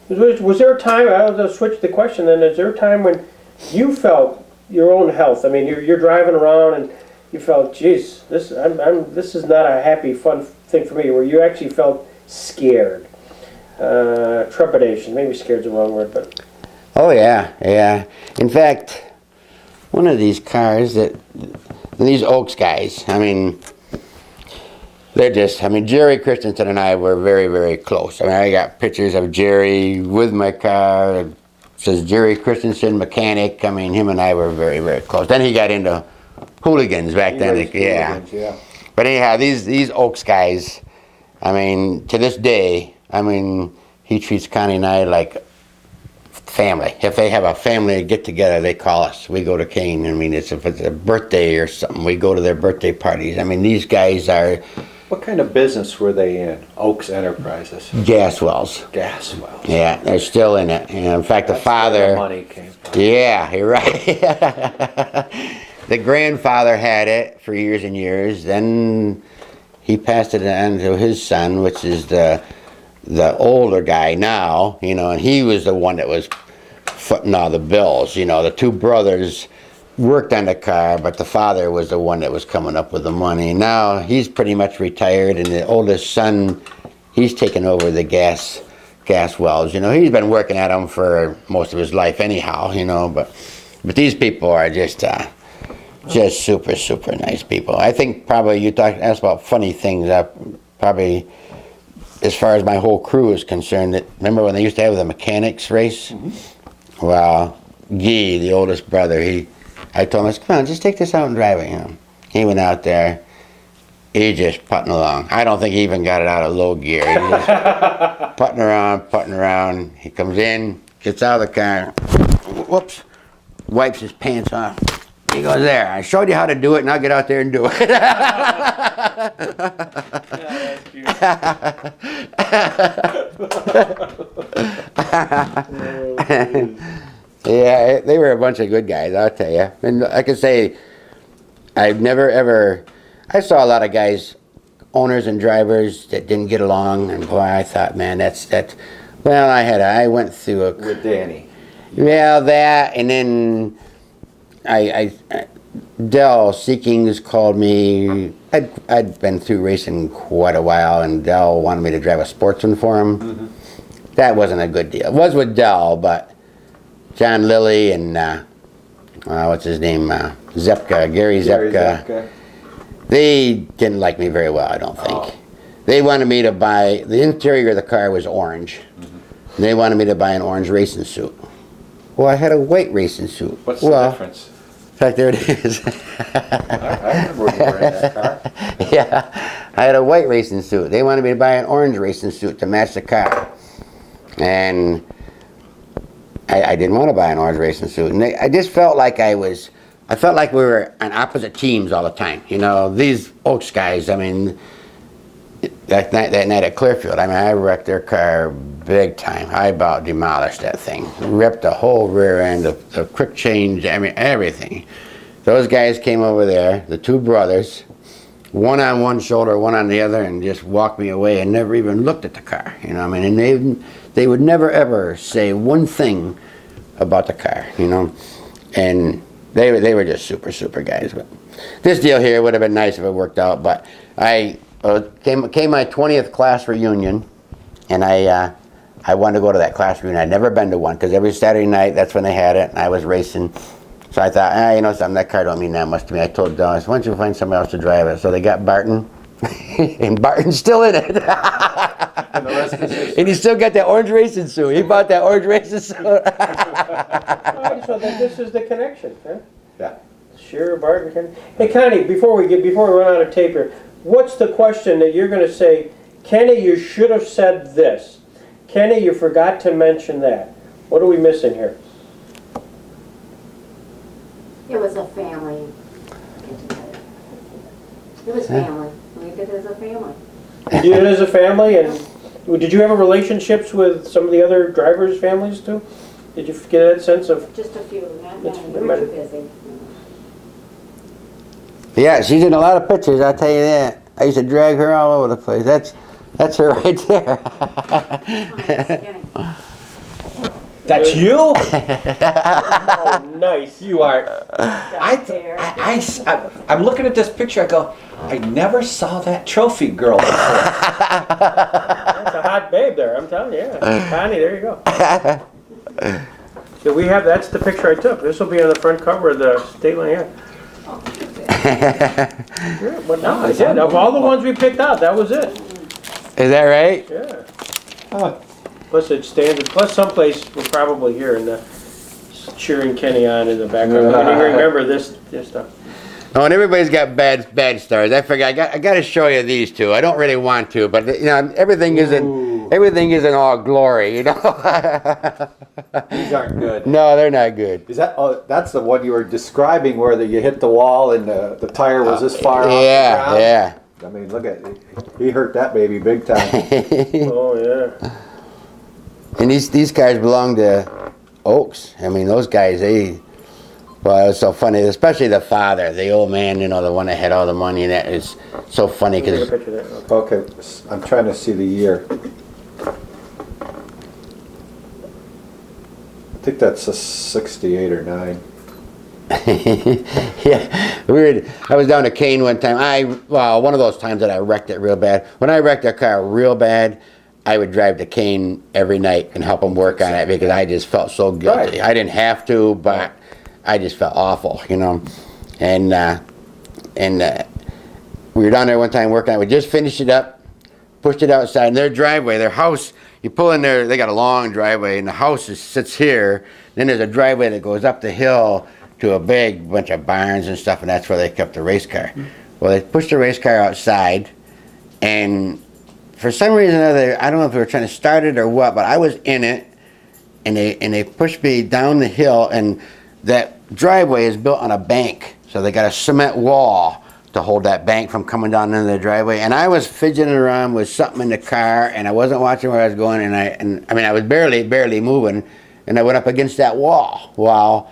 Was there a time, I'll switch the question then, is there a time when you felt your own health? I mean, you're driving around and you felt, geez, this is not a happy, fun thing for me, where you actually felt scared, trepidation, maybe scared's the wrong word, but... Oh yeah, yeah. In fact, one of these cars these Oaks guys, I mean, they're just, I mean, Jerry Christensen and I were very, very close. I mean, I got pictures of Jerry with my car. It says Jerry Christensen, mechanic. I mean, him and I were very, very close. Then he got into hooligans back then. Yeah. But anyhow, these Oaks guys, I mean, to this day, I mean, he treats Connie and I like family. If they have a family get together, they call us. We go to Kane. I mean, if it's a birthday or something, we go to their birthday parties. I mean, these guys are... What kind of business were they in? Oaks Enterprises. Gas wells. Gas wells. Yeah, they're still in it. And in fact, That's the father... where the money came from. Yeah, you're right. The grandfather had it for years and years. Then he passed it on to his son, which is the older guy now, you know, and he was the one that was footing all the bills. You know, the two brothers worked on the car, but the father was the one that was coming up with the money. Now he's pretty much retired, and the oldest son, he's taken over the gas wells. You know, he's been working at them for most of his life anyhow, you know, but these people are just super, super nice people. I think probably you asked about funny things. Probably, as far as my whole crew is concerned, that remember when they used to have the mechanics race? Mm-hmm. Well, Guy, the oldest brother, I told him, come on, just take this out and drive it. You know, he went out there. He just putting along. I don't think he even got it out of low gear. He was just putting around. He comes in, gets out of the car, whoops, wipes his pants off. He goes, there, I showed you how to do it, now get out there and do it. Yeah, they were a bunch of good guys, I'll tell you. And I can say, I saw a lot of guys, owners and drivers, that didn't get along, and boy, I thought, man, well, I went through with Danny. Yeah, that, and then Dell Seekings called me. I'd been through racing quite a while, and Dell wanted me to drive a sportsman for him. Mm-hmm. That wasn't a good deal. It was with Dell, but John Lilly and what's his name, Gary Zepka. They didn't like me very well, I don't think. Oh. They wanted me to buy, the interior of the car was orange. Mm-hmm. They wanted me to buy an orange racing suit. Well, I had a white racing suit. What's the difference? In fact, there it is. I remember when you were in that car. Yeah, I had a white racing suit. They wanted me to buy an orange racing suit to match the car. And I didn't want to buy an orange racing suit. And I just felt like I felt like we were on opposite teams all the time. You know, these Oaks guys, I mean, that night at Clearfield, I mean, I wrecked their car big time. I about demolished that thing. Ripped the whole rear end, the quick change, I mean, everything. Those guys came over there, the two brothers, one on one shoulder, one on the other, and just walked me away and never even looked at the car. You know, I mean, and they would never ever say one thing about the car, you know, and they were just super, super guys. But this deal here would have been nice if it worked out, but came my 20th class reunion, and I wanted to go to that class reunion. I'd never been to one, because every Saturday night, that's when they had it, and I was racing. So I thought, you know something, that car don't mean that much to me. I told Don, why don't you find somebody else to drive it? So they got Barton, and Barton's still in it. And the rest is history. And he still got that orange racing suit. He bought that orange racing suit. So then this is the connection, huh? Yeah. Shearer, Barton, Kenny. Hey, Connie, before we run out of tape here, what's the question that you're going to say, Kenny, you should have said this? Kenny, you forgot to mention that. What are we missing here? It was a family get-together. It was family. We did it as a family. You did it as a family, and did you have relationships with some of the other drivers' families too? Did you get that sense of? Just a few, not That's many. We were too busy. Yeah, she's in a lot of pictures, I'll tell you that. I used to drag her all over the place. That's her right there. That's you? Oh, nice. You are. I'm looking at this picture. I go, I never saw that trophy girl before. That's a hot babe there, I'm telling you. Yeah. Connie, there you go. So we have, that's the picture I took. This will be on the front cover of the State Line. Yeah. Yeah, but no, I did. Of all the ones we picked out, that was it. Is that right? Yeah. Plus it stands, plus someplace we're probably hearing the cheering Kenny on in the background. I can remember this stuff. Oh, and everybody's got bad stars. I forgot. I got to show you these two. I don't really want to, but you know, everything isn't all glory. You know. These aren't good. No, they're not good. Is that? Oh, that's the one you were describing where you hit the wall and the tire was this far off the ground? Yeah. I mean, look at it. He hurt that baby big time. Oh yeah. And these guys belong to Oaks. I mean, those guys, well, it was so funny, especially the father, the old man, you know, the one that had all the money, and that is so funny Take a because. picture of that. Okay, I'm trying to see the year. I think that's a 68 or 9. Yeah, I was down to Kane one time. One of those times that I wrecked it real bad. When I wrecked a car real bad, I would drive to Kane every night and help him work on it because I just felt so guilty. Right. I didn't have to, but I just felt awful, you know. And we were down there one time working on it. We just finished it up, pushed it outside. And their driveway, their house, you pull in there, they got a long driveway, and the house sits here. Then there's a driveway that goes up the hill to a big bunch of barns and stuff, and that's where they kept the race car. Well, they pushed the race car outside, and for some reason or other, I don't know if they were trying to start it or what, but I was in it, and they pushed me down the hill, and that driveway is built on a bank, so they got a cement wall to hold that bank from coming down into the driveway. And I was fidgeting around with something in the car, and I wasn't watching where I was going, and I mean I was barely moving, and I went up against that wall. Well,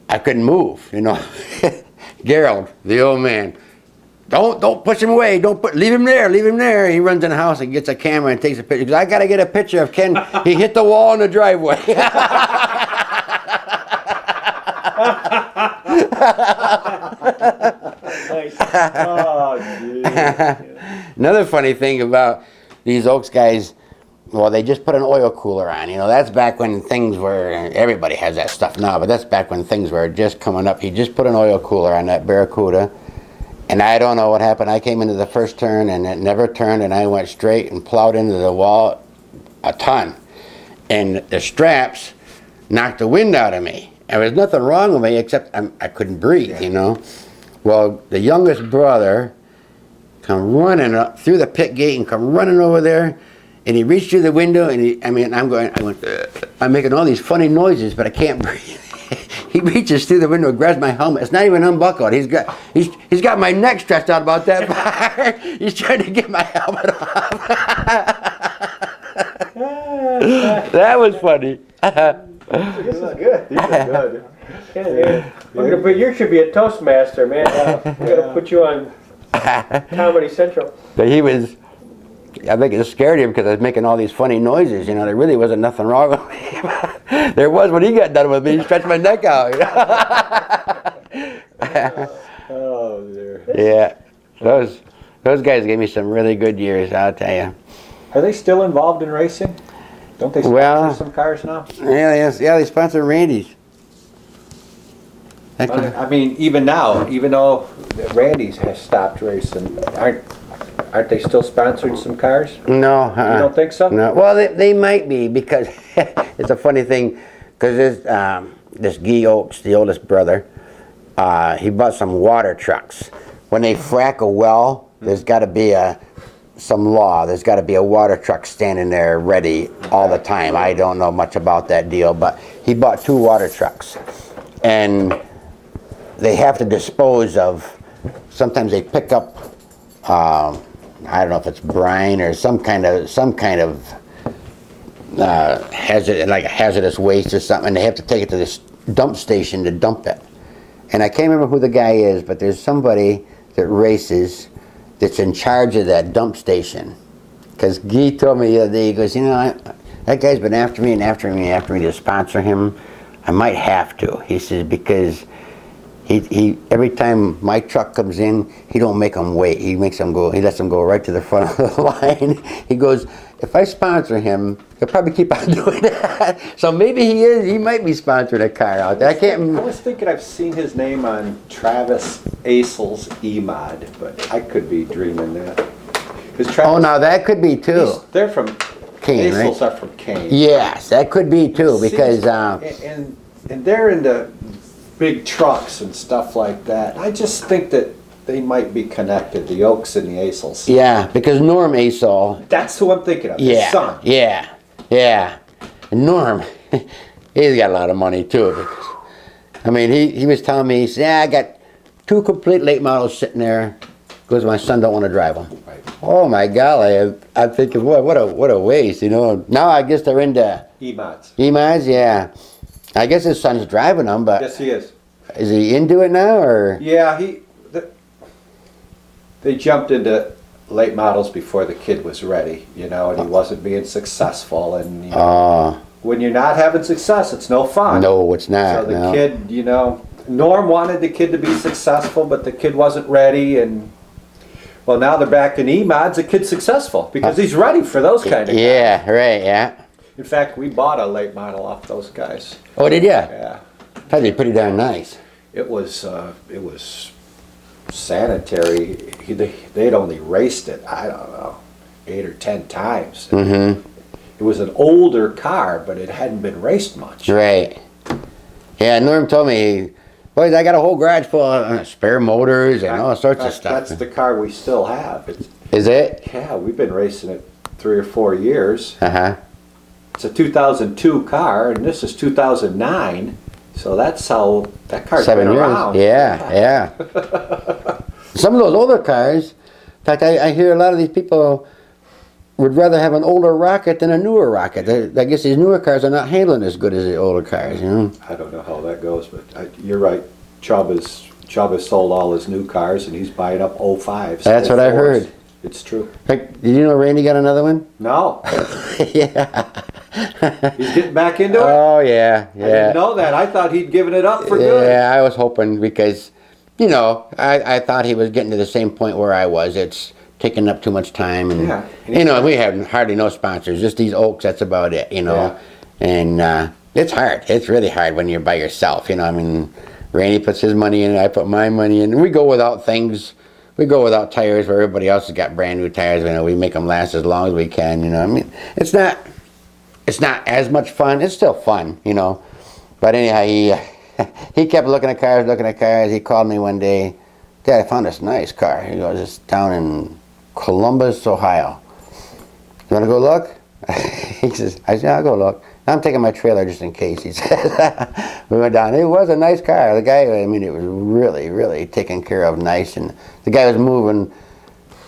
I couldn't move, you know. Gerald, the old man, don't push him away. Leave him there. He runs in the house and gets a camera and takes a picture. Because I got to get a picture of Ken. He hit the wall in the driveway. Nice. Oh, geez. Another funny thing about these Oaks guys, well, they just put an oil cooler on. You know, that's back when things were, everybody has that stuff now, but that's back when things were just coming up. He just put an oil cooler on that Barracuda, and I don't know what happened. I came into the first turn, and it never turned, and I went straight and plowed into the wall a ton. And the straps knocked the wind out of me. There was nothing wrong with me except I couldn't breathe, you know. Well, the youngest brother come running up through the pit gate and come running over there, and he reached through the window, and I'm making all these funny noises, but I can't breathe. He reaches through the window and grabs my helmet. It's not even unbuckled. He's got my neck stretched out about that far. He's trying to get my helmet off. That was funny. This is good. These are good. But you should be a Toastmaster, man. We're going to put you on Comedy Central. But I think it scared him because I was making all these funny noises. You know, there really wasn't nothing wrong with me. There was when he got done with me. He stretched my neck out. You know? Oh, dear. Yeah, those guys gave me some really good years, I'll tell you. Are they still involved in racing? Don't they sponsor some cars now? Yeah, they sponsor Randy's. I mean, even now, even though Randy's has stopped racing, aren't they still sponsoring some cars? No. You don't think so? No. Well, they might be because it's a funny thing because this Guy Oaks, the oldest brother, he bought some water trucks. When they frack a well, there's got to be a some law. There's got to be a water truck standing there ready all the time. I don't know much about that deal, but he bought 2 water trucks, and they have to dispose of. Sometimes they pick up, I don't know if it's brine or some kind of hazardous waste or something. And they have to take it to this dump station to dump it. And I can't remember who the guy is, but there's somebody that races that's in charge of that dump station. Because Guy told me the other day, he goes, you know, that guy's been after me and after me and after me to sponsor him. I might have to. He says, because he every time my truck comes in, he don't make them wait. He lets them go right to the front of the line. He goes, if I sponsor him, he'll probably keep on doing that. So maybe he might be sponsoring a car out there. I was thinking I've seen his name on Travis Asel's E-Mod, but I could be dreaming that. Oh, now that could be too. They're from Kane, Asel's right? are from Kane. Yes, that could be too, because and they're into big trucks and stuff like that. I just think that they might be connected, the Oaks and the Asels. yeah, because Norm Asel. That's who I'm thinking of. His Yeah, son. yeah. And Norm, he's got a lot of money too. Because, I mean, he was telling me, he said, yeah, I got 2 complete late models sitting there because my son don't want to drive them. Right. Oh my golly, I'm thinking, boy, what a waste, you know. Now I guess they're into E-Mods. E-Mods, yeah. I guess his son's driving them, but Yes, he is. is he into it now, or? Yeah, they jumped into late models before the kid was ready, you know, and he wasn't being successful. And you know, when you're not having success, it's no fun. No, it's not. So the no. kid, you know, Norm wanted the kid to be successful, but the kid wasn't ready. And well, now they're back in E-Mods. The kid's successful because he's ready for those kind of guys. Yeah, right, yeah. In fact, we bought a late model off those guys. Oh, did you? Yeah, That'd be pretty darn nice. it was sanitary. They'd only raced it, I don't know, 8 or 10 times. Mm-hmm. It was an older car, but it hadn't been raced much. Right. Yeah, Norm told me, boys, I got a whole garage full of spare motors and all sorts of stuff. That's the car we still have. Is it? Yeah, we've been racing it 3 or 4 years. Uh-huh. It's a 2002 car, and this is 2009. So that's how that car's 7 been years. around. Yeah. Some of those older cars, in fact, I hear a lot of these people would rather have an older rocket than a newer rocket. I guess these newer cars are not handling as good as the older cars, you know? I don't know how that goes, but you're right. Chubb has sold all his new cars, and he's buying up 05s. That's what I heard. It's true. Did you know Randy got another one? No. Yeah. He's getting back into it? Oh, yeah, I didn't know that. I thought he'd given it up for good. Yeah, I was hoping because, you know, I thought he was getting to the same point where I was. It's taking up too much time. And, Yeah. you know, we have hardly no sponsors. Just these Oaks, that's about it, you know. Yeah. And it's hard. It's really hard when you're by yourself, you know. I mean, Randy puts his money in, I put my money in. And we go without things. We go without tires where everybody else has got brand new tires. You know, we make them last as long as we can, you know. I mean, it's not as much fun. It's still fun, you know. But anyhow, he kept looking at cars. He called me one day. Dad, I found this nice car. He goes, it's down in Columbus, Ohio. You want to go look? I said, I'll go look. I'm taking my trailer just in case, he said. We went down. It was a nice car. The guy, I mean, it was really, really taken care of nice. And the guy was moving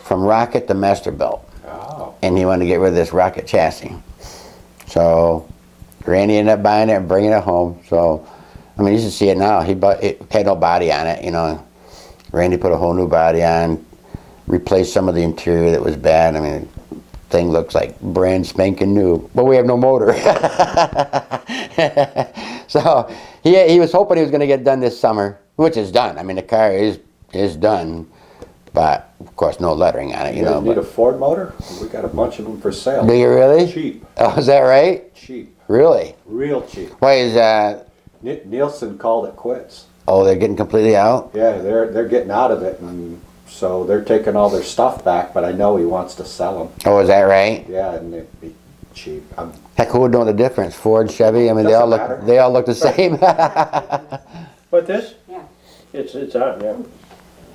from Rocket to Masterbuilt. Oh. And he wanted to get rid of this Rocket chassis. So Randy ended up buying it and bringing it home. So, I mean, you should see it now. It had no body on it, you know. Randy put a whole new body on, replaced some of the interior that was bad. I mean, thing looks like brand spanking new, but we have no motor. So he was hoping he was going to get done this summer, which is done. I mean, the car is done, but of course no lettering on it. You know. Need a Ford motor? We got a bunch of them for sale. Do you really? Cheap. Oh, is that right? Cheap. Really? Real cheap. Why is that? Nielsen called it quits. Oh, they're getting completely out? Yeah, they're getting out of it, and so they're taking all their stuff back. But I know he wants to sell them. Oh, is that right? Yeah, and it'd be cheap. Heck, who would know the difference? Ford, Chevy. I mean, Doesn't matter. they all look the same. But this? Yeah. It's on, yeah.